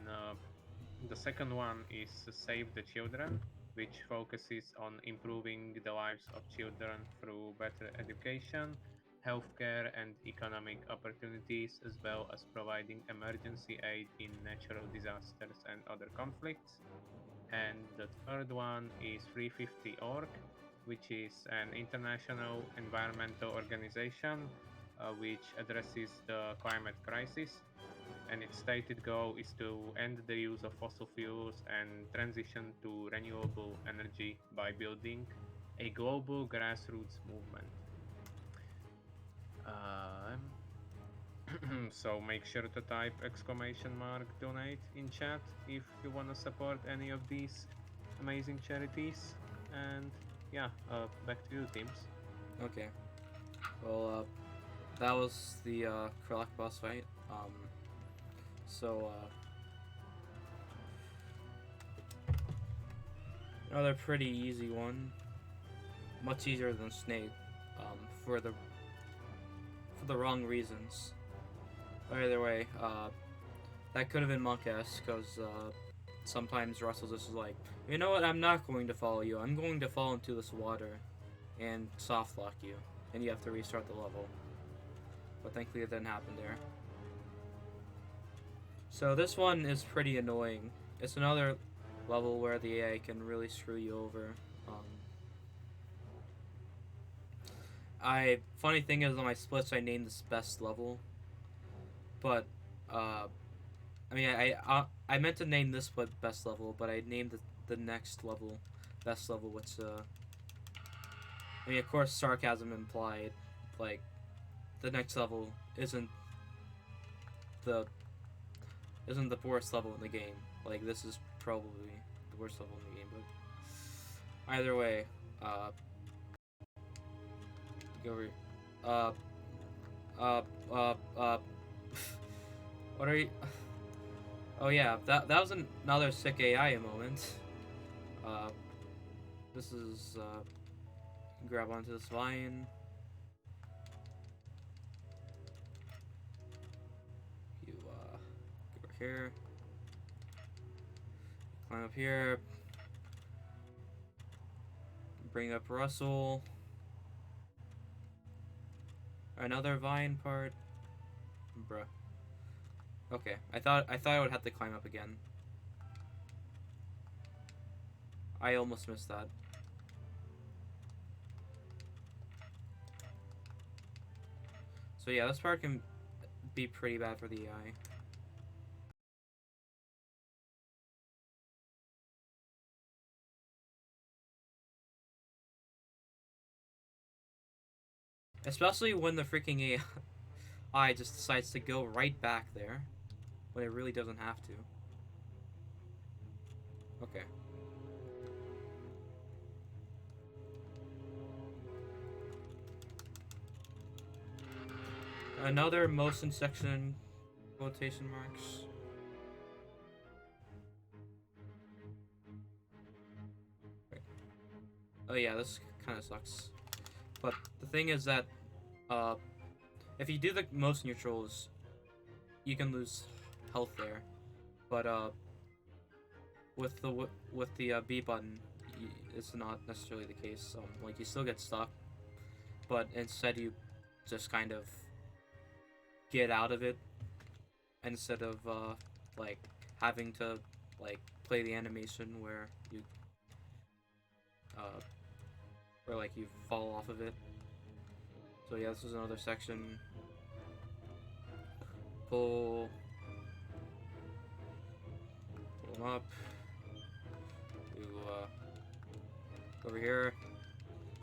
B: the second one is Save the Children, which focuses on improving the lives of children through better education, healthcare, and economic opportunities, as well as providing emergency aid in natural disasters and other conflicts. And the third one is 350.org, which is an international environmental organization which addresses the climate crisis. And its stated goal is to end the use of fossil fuels and transition to renewable energy by building a global grassroots movement. So make sure to type !donate in chat if you want to support any of these amazing charities. And yeah, back to you, Timbs.
C: Okay. Well, that was the Kralak boss fight. Another pretty easy one. Much easier than Snake. For the wrong reasons. But either way, that could have been Monk-esque, because sometimes Russell just is like, you know what, I'm not going to follow you. I'm going to fall into this water and soft lock you. And you have to restart the level. But thankfully it didn't happen there. So this one is pretty annoying. It's another level where the AI can really screw you over. Funny thing is, on my splits I named this best level. But, I mean, I meant to name this split best level, but I named the next level best level, which, I mean, of course, sarcasm implied. Like, the next level isn't the worst level in the game. Like, this is probably the worst level in the game, but either way, go over. What are you? Oh yeah, that was another sick AI moment. This is grab onto this vine. You go over here. Climb up here. Bring up Russell. Another vine part. Bruh. Okay, I thought I would have to climb up again. I almost missed that. So yeah, this part can be pretty bad for the AI. Especially when the freaking AI just decides to go right back there when it really doesn't have to. Okay. Another motion section, quotation marks. Okay. Oh yeah, this kind of sucks. But the thing is that, if you do the most neutrals, you can lose health there. But with the B button, it's not necessarily the case. Like you still get stuck, but instead you just kind of get out of it instead of like having to like play the animation where you where like you fall off of it. So yeah, this is another section. Pull them up. You go over here.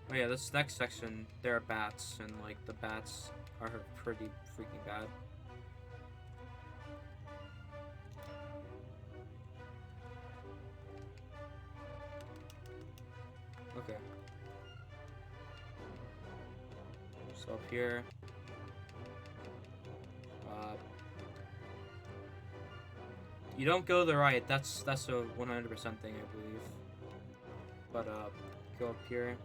C: Oh yeah, this next section, there are bats, and like the bats are pretty freaking bad. Okay. So up here. You don't go to the right. That's a 100% thing, I believe. But go up here.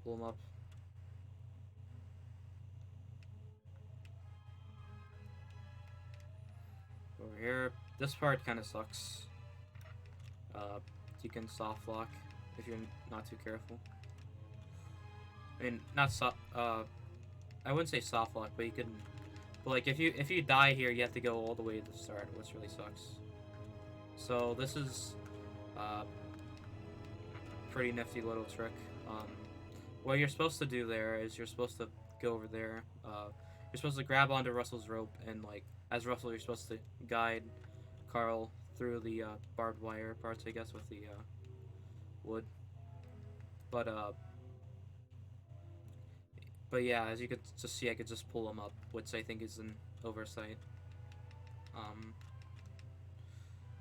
C: Pull them up. Over here. This part kind of sucks. You can soft lock if you're not too careful. I mean, not soft. I wouldn't say soft lock, but you can. But like, if you die here, you have to go all the way to the start, which really sucks. So this is pretty nifty little trick. What you're supposed to do there is you're supposed to go over there. You're supposed to grab onto Russell's rope, and like as Russell, you're supposed to guide Carl through the barbed wire parts, I guess, with the wood. But yeah, as you could just see, I could just pull him up, which I think is an oversight.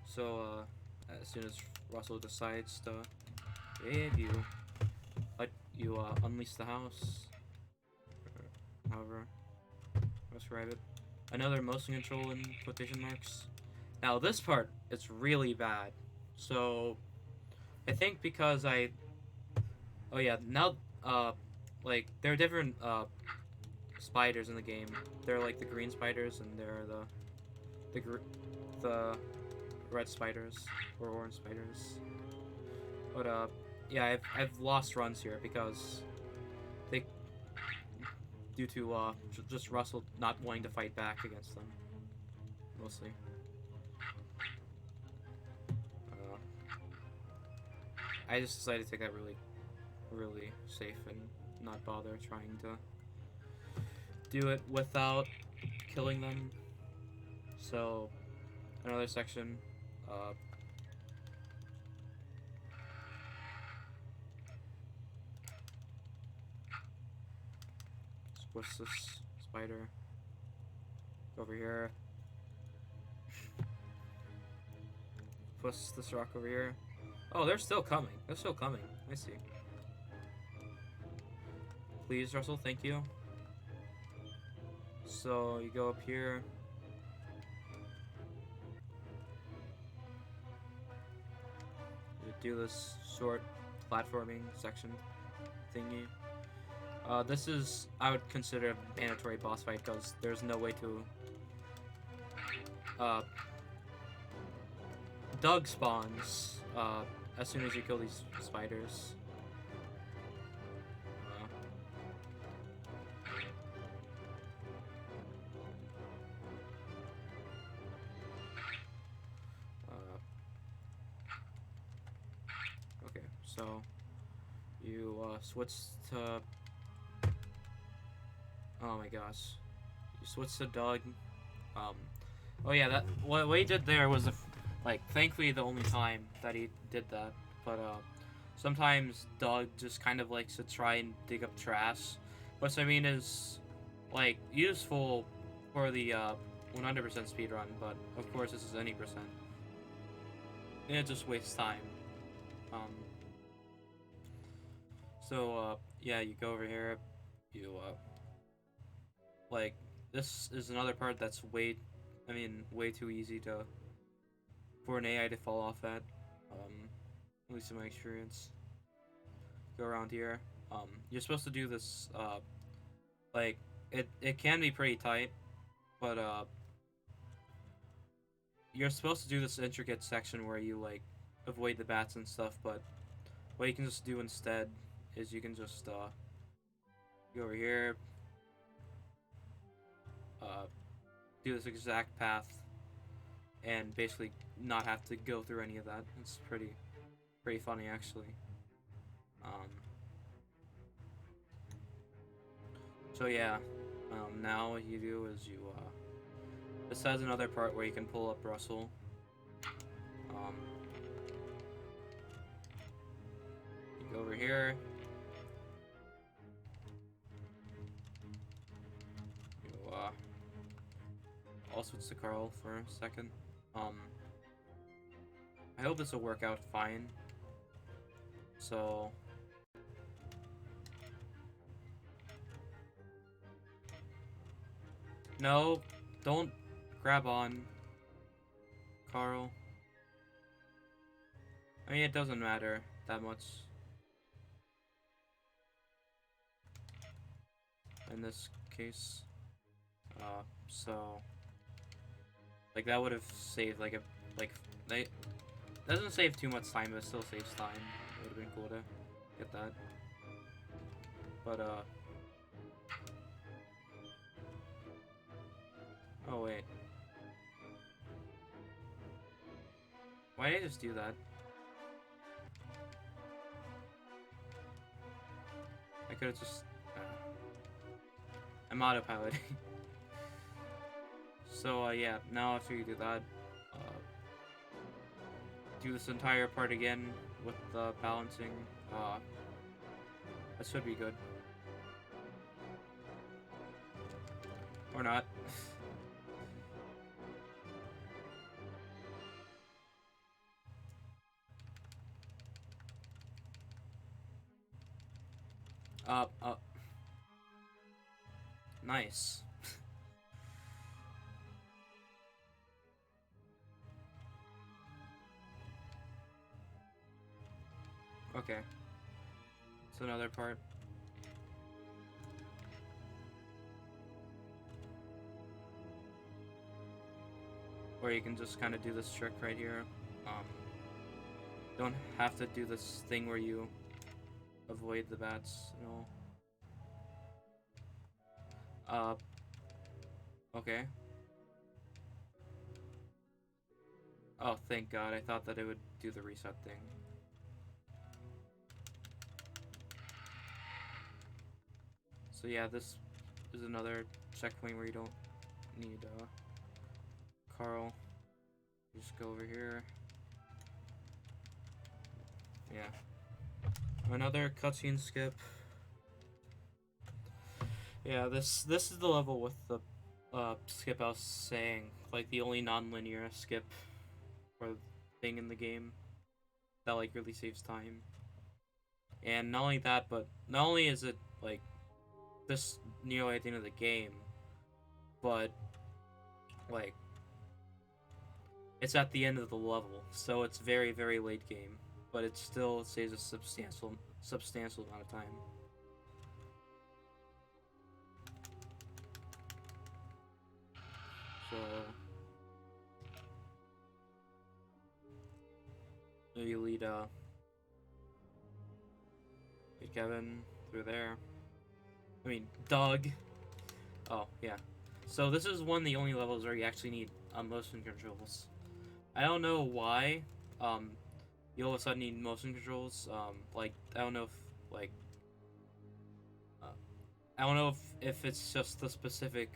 C: So as soon as Russell decides to save you, let you unleash the house, or however describe it. Another motion control in quotation marks. Now this part is really bad. So I think because oh yeah, now like there are different spiders in the game. They're like the green spiders, and there are the red spiders or orange spiders. But yeah, I've lost runs here because they due to just Russell not wanting to fight back against them mostly. I just decided to take that really safe and not bother trying to do it without killing them. So another section. What's this spider? Go over here. Push this rock over here. Oh, they're still coming. They're still coming. I see. Please, Russell, thank you. So, you go up here. You do this short platforming section thingy. This is, I would consider a mandatory boss fight because there's no way to... Doug spawns as soon as you kill these spiders. Okay, so you switch to... Oh my gosh. You switch to Doug. Oh yeah, that what he did there was like thankfully the only time that he did that. But sometimes Doug just kind of likes to try and dig up trash, which I mean is like useful for the 100% speedrun, but of course this is any percent. And it just wastes time. So yeah, you go over here, you like this is another part that's way too easy for an AI to fall off at. At least in my experience. Go around here. You're supposed to do this like it can be pretty tight, but you're supposed to do this intricate section where you like avoid the bats and stuff, but what you can just do instead is you can just go over here, do this exact path, and basically not have to go through any of that. It's pretty funny actually. So yeah, now what you do is you this has another part where you can pull up Russell. You go over here. You I'll switch to Carl for a second. I hope this will work out fine. So no, don't grab on, Carl. I mean, it doesn't matter that much in this case. So like that would have saved like they doesn't save too much time, but it still saves time. It would have been cool to get that. But oh wait. Why did I just do that? I could have just... I'm autopiloting. So, yeah, now after you do that, do this entire part again with the balancing. That should be good. Or not. Nice. Okay. It's another part. Or you can just kind of do this trick right here. Don't have to do this thing where you avoid the bats and all. Okay. Oh, thank God. I thought that it would do the reset thing. So yeah, this is another checkpoint where you don't need Carl. You just go over here. Yeah. Another cutscene skip. Yeah, this is the level with the skip I was saying, like the only non-linear skip or thing in the game that like really saves time. And not only that, but not only is it like this nearly at the end of the game, but like it's at the end of the level, so it's very very late game, but it still saves a substantial amount of time. So you lead Kevin through there. I mean Doug. Oh yeah. So this is one of the only levels where you actually need motion controls. I don't know why. You all of a sudden need motion controls. Like I don't know if like uh, I don't know if it's just the specific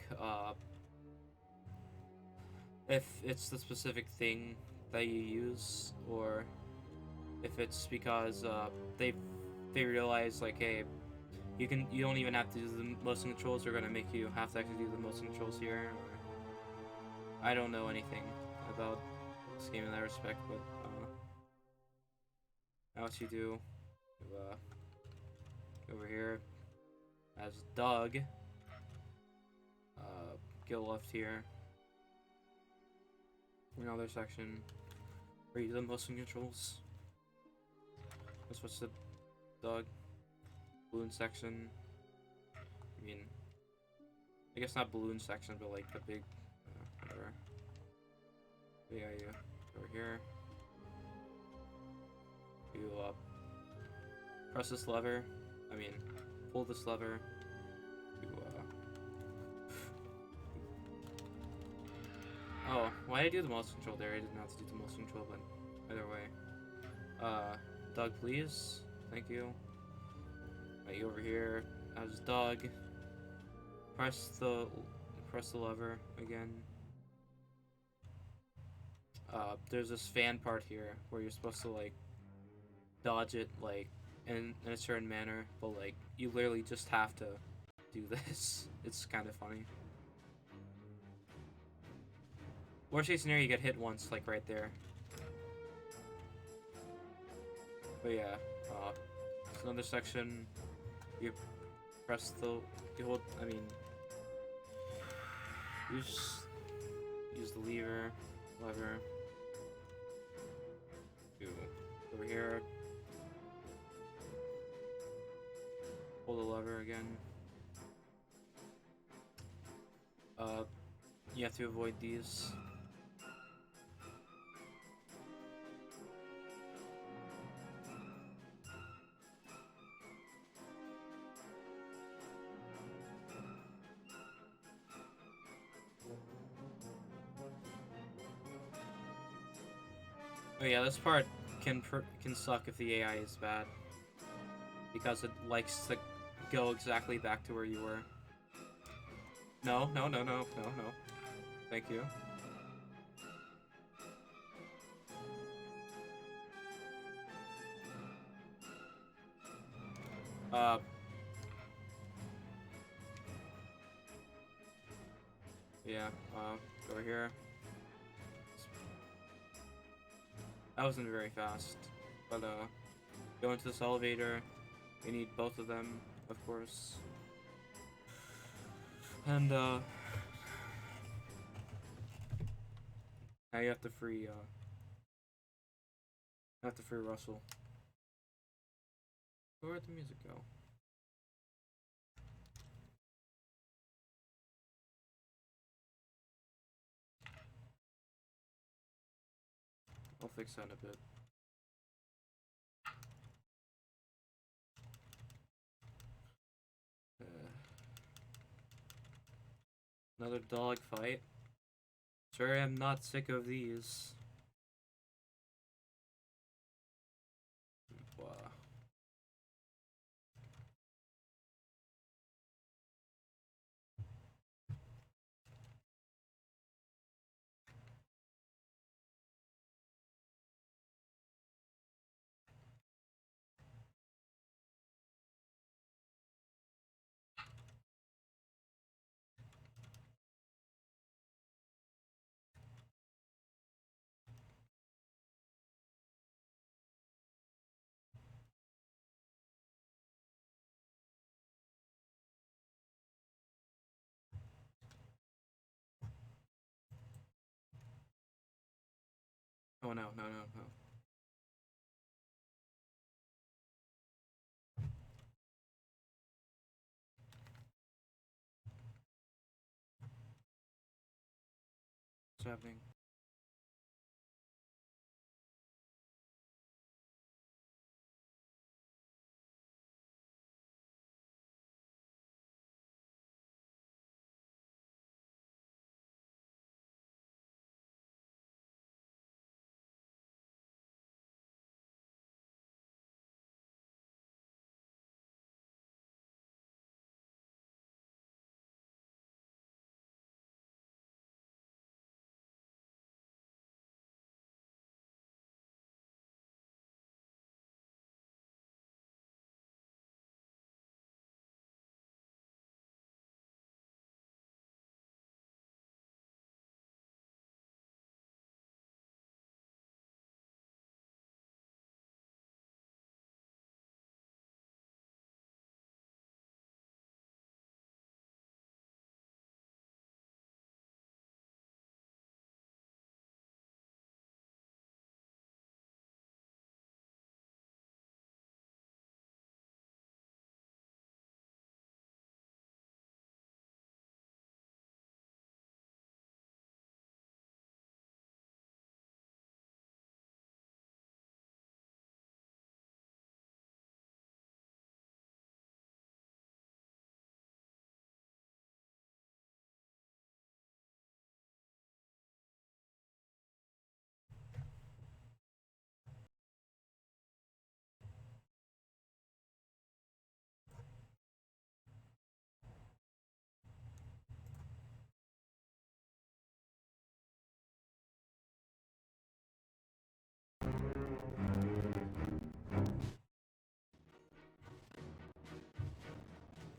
C: if it's the specific thing that you use, or if it's because they realize like, hey, you don't even have to do the motion controls. They're gonna make you have to actually do the motion controls here. Or, I don't know anything about this game in that respect, but now what you do, you, over here as Doug, go left here. Another section where you do the motion controls. Let's switch to Doug. Balloon section. I mean, I guess not balloon section, but like the big, whatever. But yeah, you over here. You press this lever. I mean, pull this lever. You oh, why did I do the motion control there? I didn't have to do the motion control, but either way. Doug, please. Thank you. Right, you over here as Doug. Press the lever again. There's this fan part here where you're supposed to like dodge it like in a certain manner, but like you literally just have to do this. It's kind of funny. Worst case scenario, you get hit once, like right there. But yeah, it's another section. You press the, you hold. I mean, use the lever. Over here. Pull the lever again. You have to avoid these. Oh yeah, this part can suck if the AI is bad, because it likes to go exactly back to where you were. No. Thank you. Yeah, over here. That wasn't very fast, but go into this elevator. You need both of them, of course. And now you have to free Russell. Where'd the music go? I'll fix that in a bit. Another dog fight. Sorry, I'm not sick of these. Wow. no. What's happening?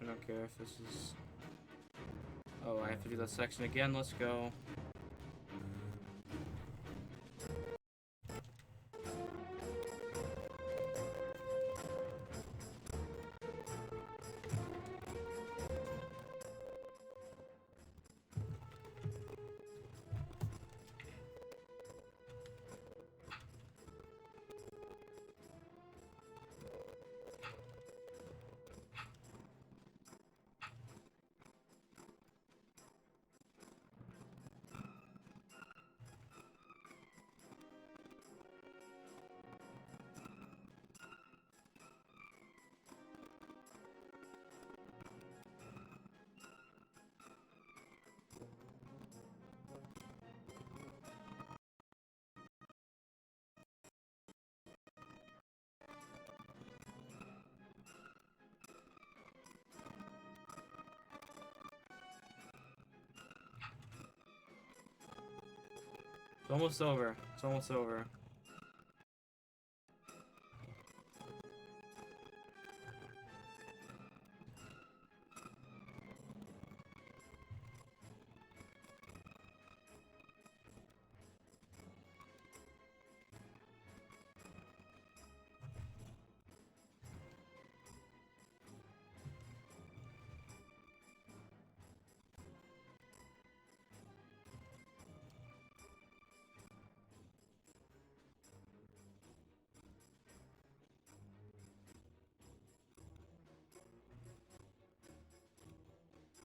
C: I don't care if this is... Oh, I have to do that section again. Let's go. It's almost over. It's almost over.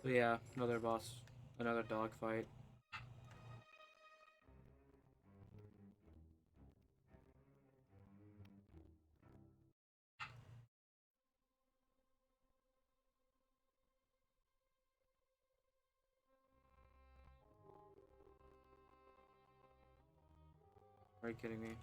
C: So yeah, another boss, another dog fight. Are you kidding me?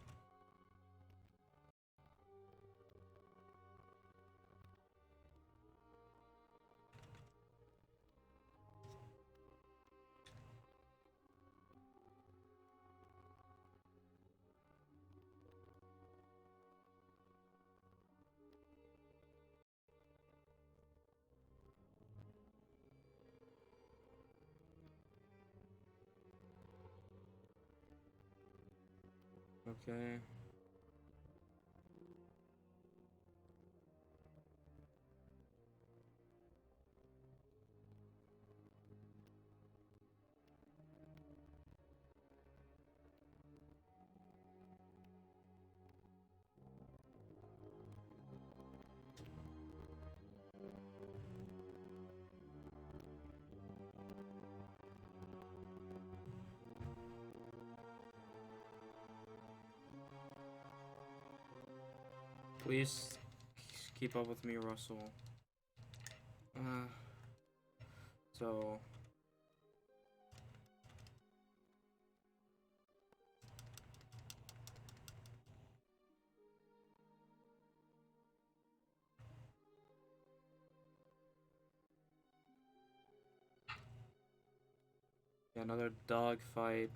C: Okay. Please keep up with me, Russell. So... Yeah, another dog fight.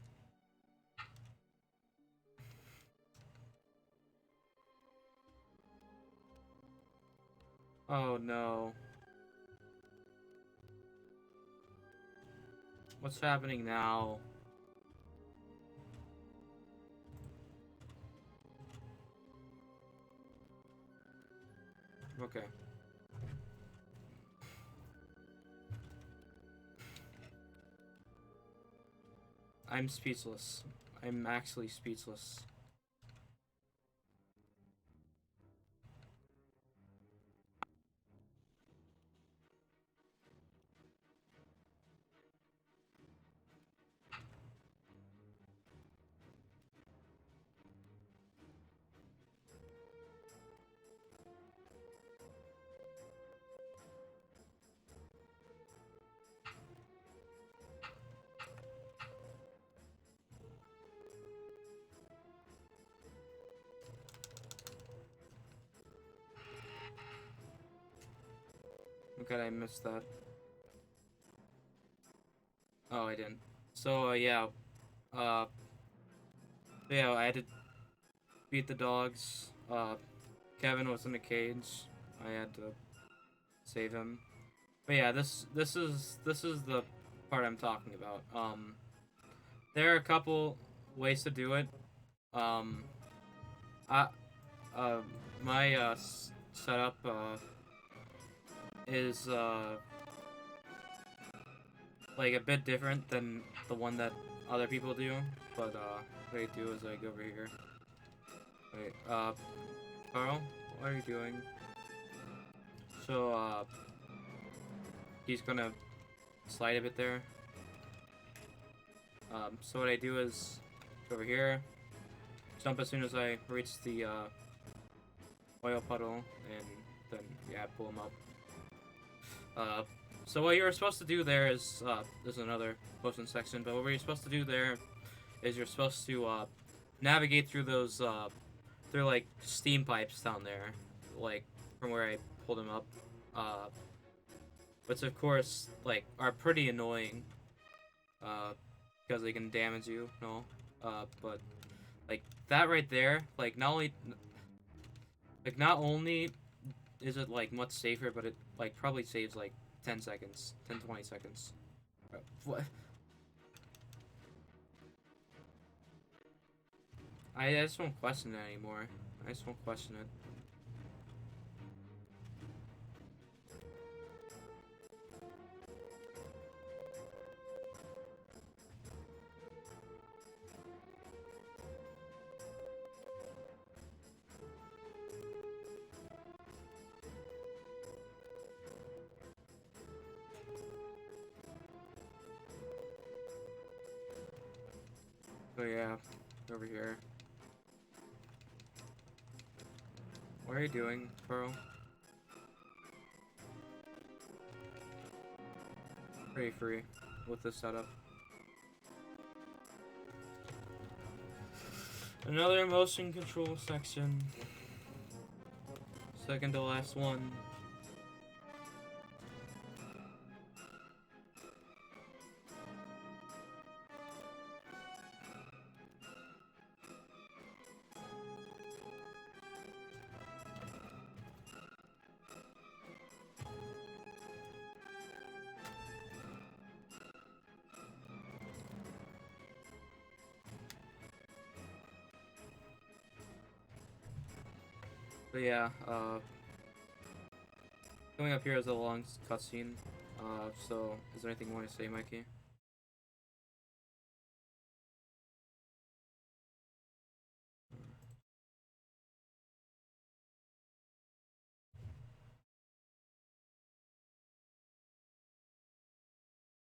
C: Oh no. What's happening now? Okay. I'm speechless. I'm actually speechless. Okay, I missed that. Oh, I didn't. So, yeah. Uh, yeah, I had to beat the dogs. Kevin was in a cage. I had to save him. But yeah, this is the part I'm talking about. There are a couple ways to do it. I my setup is like a bit different than the one that other people do. But what I do is I go over here. Wait, Carl, what are you doing? So he's gonna slide a bit there. So what I do is go over here, jump as soon as I reach the oil puddle, and then yeah, pull him up. So what you're supposed to do there is there's another potion section, but what you're supposed to do there is you're supposed to navigate through those through like steam pipes down there, like from where I pulled him up, which of course like are pretty annoying because they can damage you, no, but like that right there, like not only is it like much safer, but it like probably saves like 10 seconds, 20 seconds. What? I just won't question it anymore. I just won't question it. So yeah, over here. What are you doing, Pearl? Pretty free with this setup. Another motion control section. Second to last one. But yeah, coming up here is a long cutscene. So is there anything you want to say, Mikey?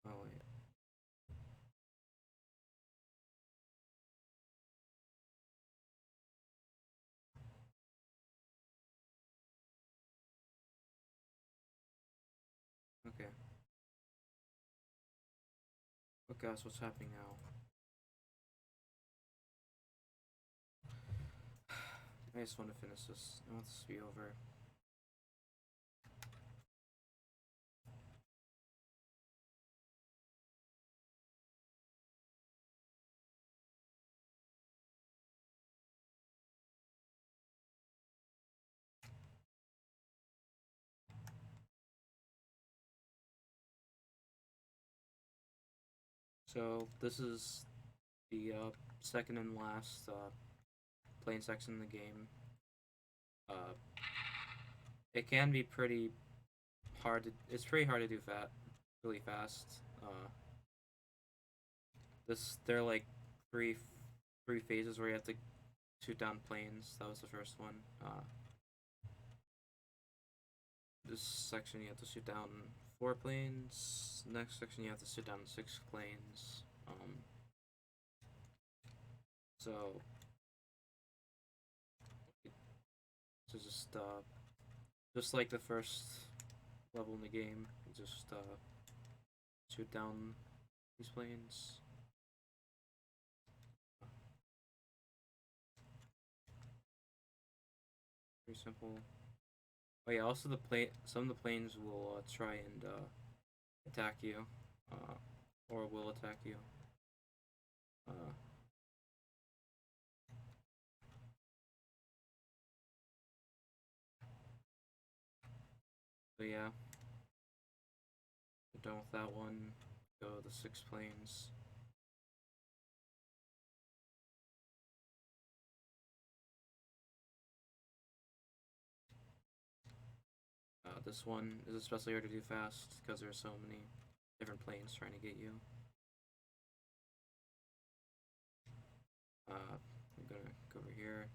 C: Oh wait. Oh gosh, what's happening now? I just want to finish this. I want this to be over. So this is the second and last plane section in the game. It can be pretty hard to. It's pretty hard to do really fast. There are like three phases where you have to shoot down planes. That was the first one. This section you have to shoot down 4 planes. Next section you have to shoot down 6 planes. So just like the first level in the game, you just shoot down these planes. Very simple. Oh yeah, also some of the planes will try and attack you, or will attack you. So yeah, we're done with that one. Go the 6 planes. This one is especially hard to do fast because there are so many different planes trying to get you. I'm gonna go over here.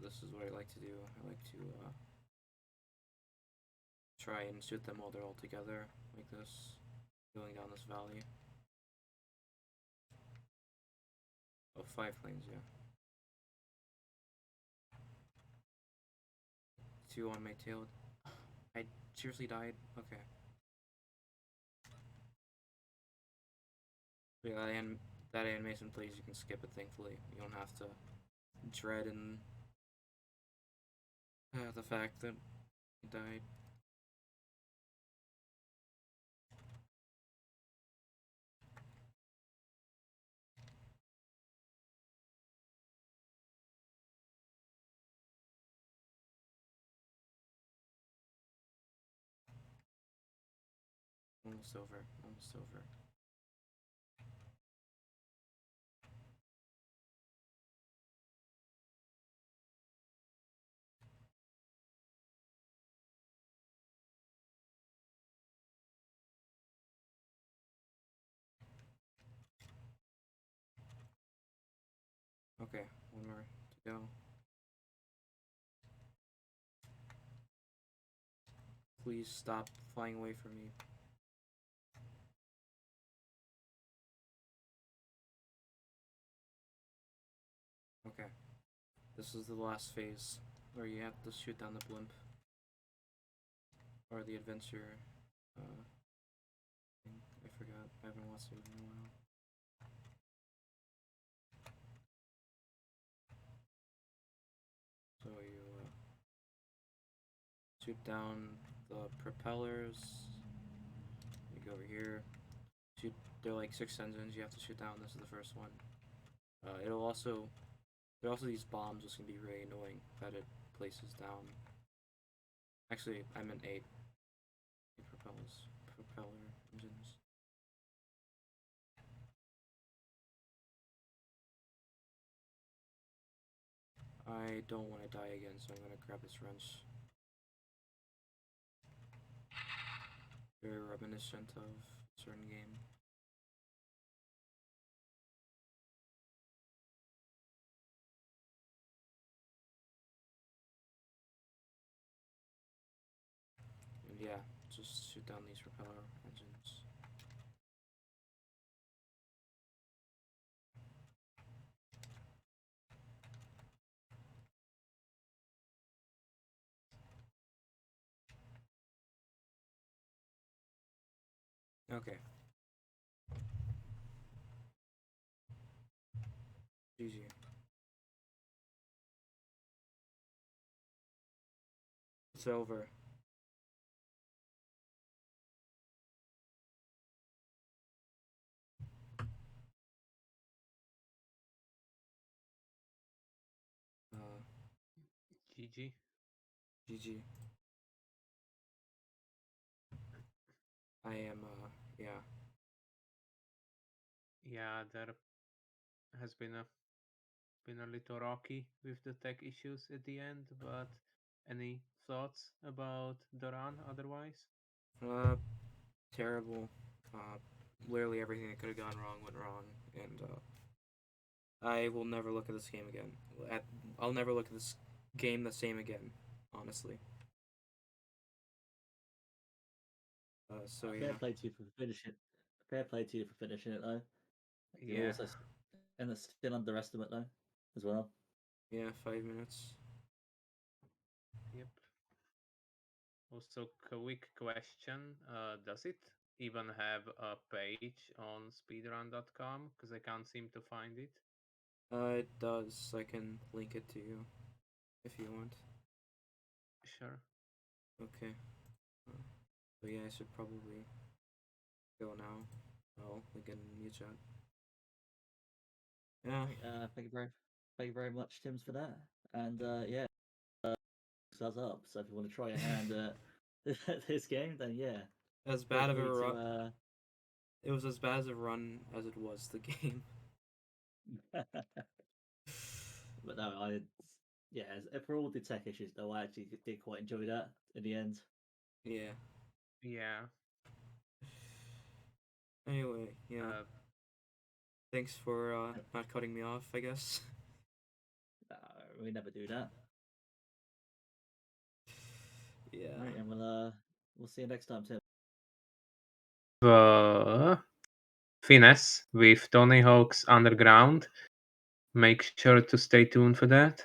C: This is what I like to do. I like to try and shoot them while they're all together, like this, going down this valley. Oh, 5 planes, yeah. 2 on my tail. I seriously died? Okay. Yeah, and that animation plays, you can skip it, thankfully. You don't have to dread and the fact that I died. Almost over. Almost over. Okay, one more to go. Please stop flying away from me. Okay. This is the last phase where you have to shoot down the blimp. Or the adventure. I forgot. I haven't watched it in a while. So you shoot down the propellers. You go over here. There are like 6 engines you have to shoot down. This is the first one. There are also these bombs which can be really annoying that it places down. Actually, I meant 8 propeller engines. I don't want to die again, so I'm gonna grab this wrench. Very reminiscent of a certain game. And yeah, just shoot down these propeller engines. Okay. GG. It's over.
B: GG.
C: GG. I am, yeah.
B: Yeah, there has been a little rocky with the tech issues at the end, but any thoughts about the run otherwise?
C: Uh, Terrible. Uh, Literally everything that could have gone wrong went wrong, and I will never look at this game again. I'll never look at this game the same again, honestly. So
D: Fair
C: yeah,
D: play to you for finishing. Fair play to you for finishing it though. You're
B: Yeah,
D: also, and it's still underestimate though, as well.
C: yeah, 5 minutes.
B: yep. Also, quick question: does it even have a page on speedrun.com? Because I can't seem to find it.
C: It does. I can link it to you if you want.
B: Sure.
C: Okay. Uh, so yeah, I should probably go now. I'll link it in the chat. Yeah.
D: Right, thank you very much, Tims, for that. And yeah, us up. So if you want to try your hand at this game, then yeah,
C: As
D: feel
C: bad of a
D: free
C: run.
D: to.
C: It was as bad as a run as it was the game.
D: But no, yeah, for all the tech issues though, I actually did quite enjoy that in the end.
C: Yeah.
B: Yeah.
C: Anyway, yeah.
B: Uh,
C: Thanks for not cutting me off, I guess.
D: Uh, we never do that.
C: Yeah.
D: Right, and we'll see you next time, Tim.
B: Finesse with Tony Hawk's Underground. Make sure to stay tuned for that.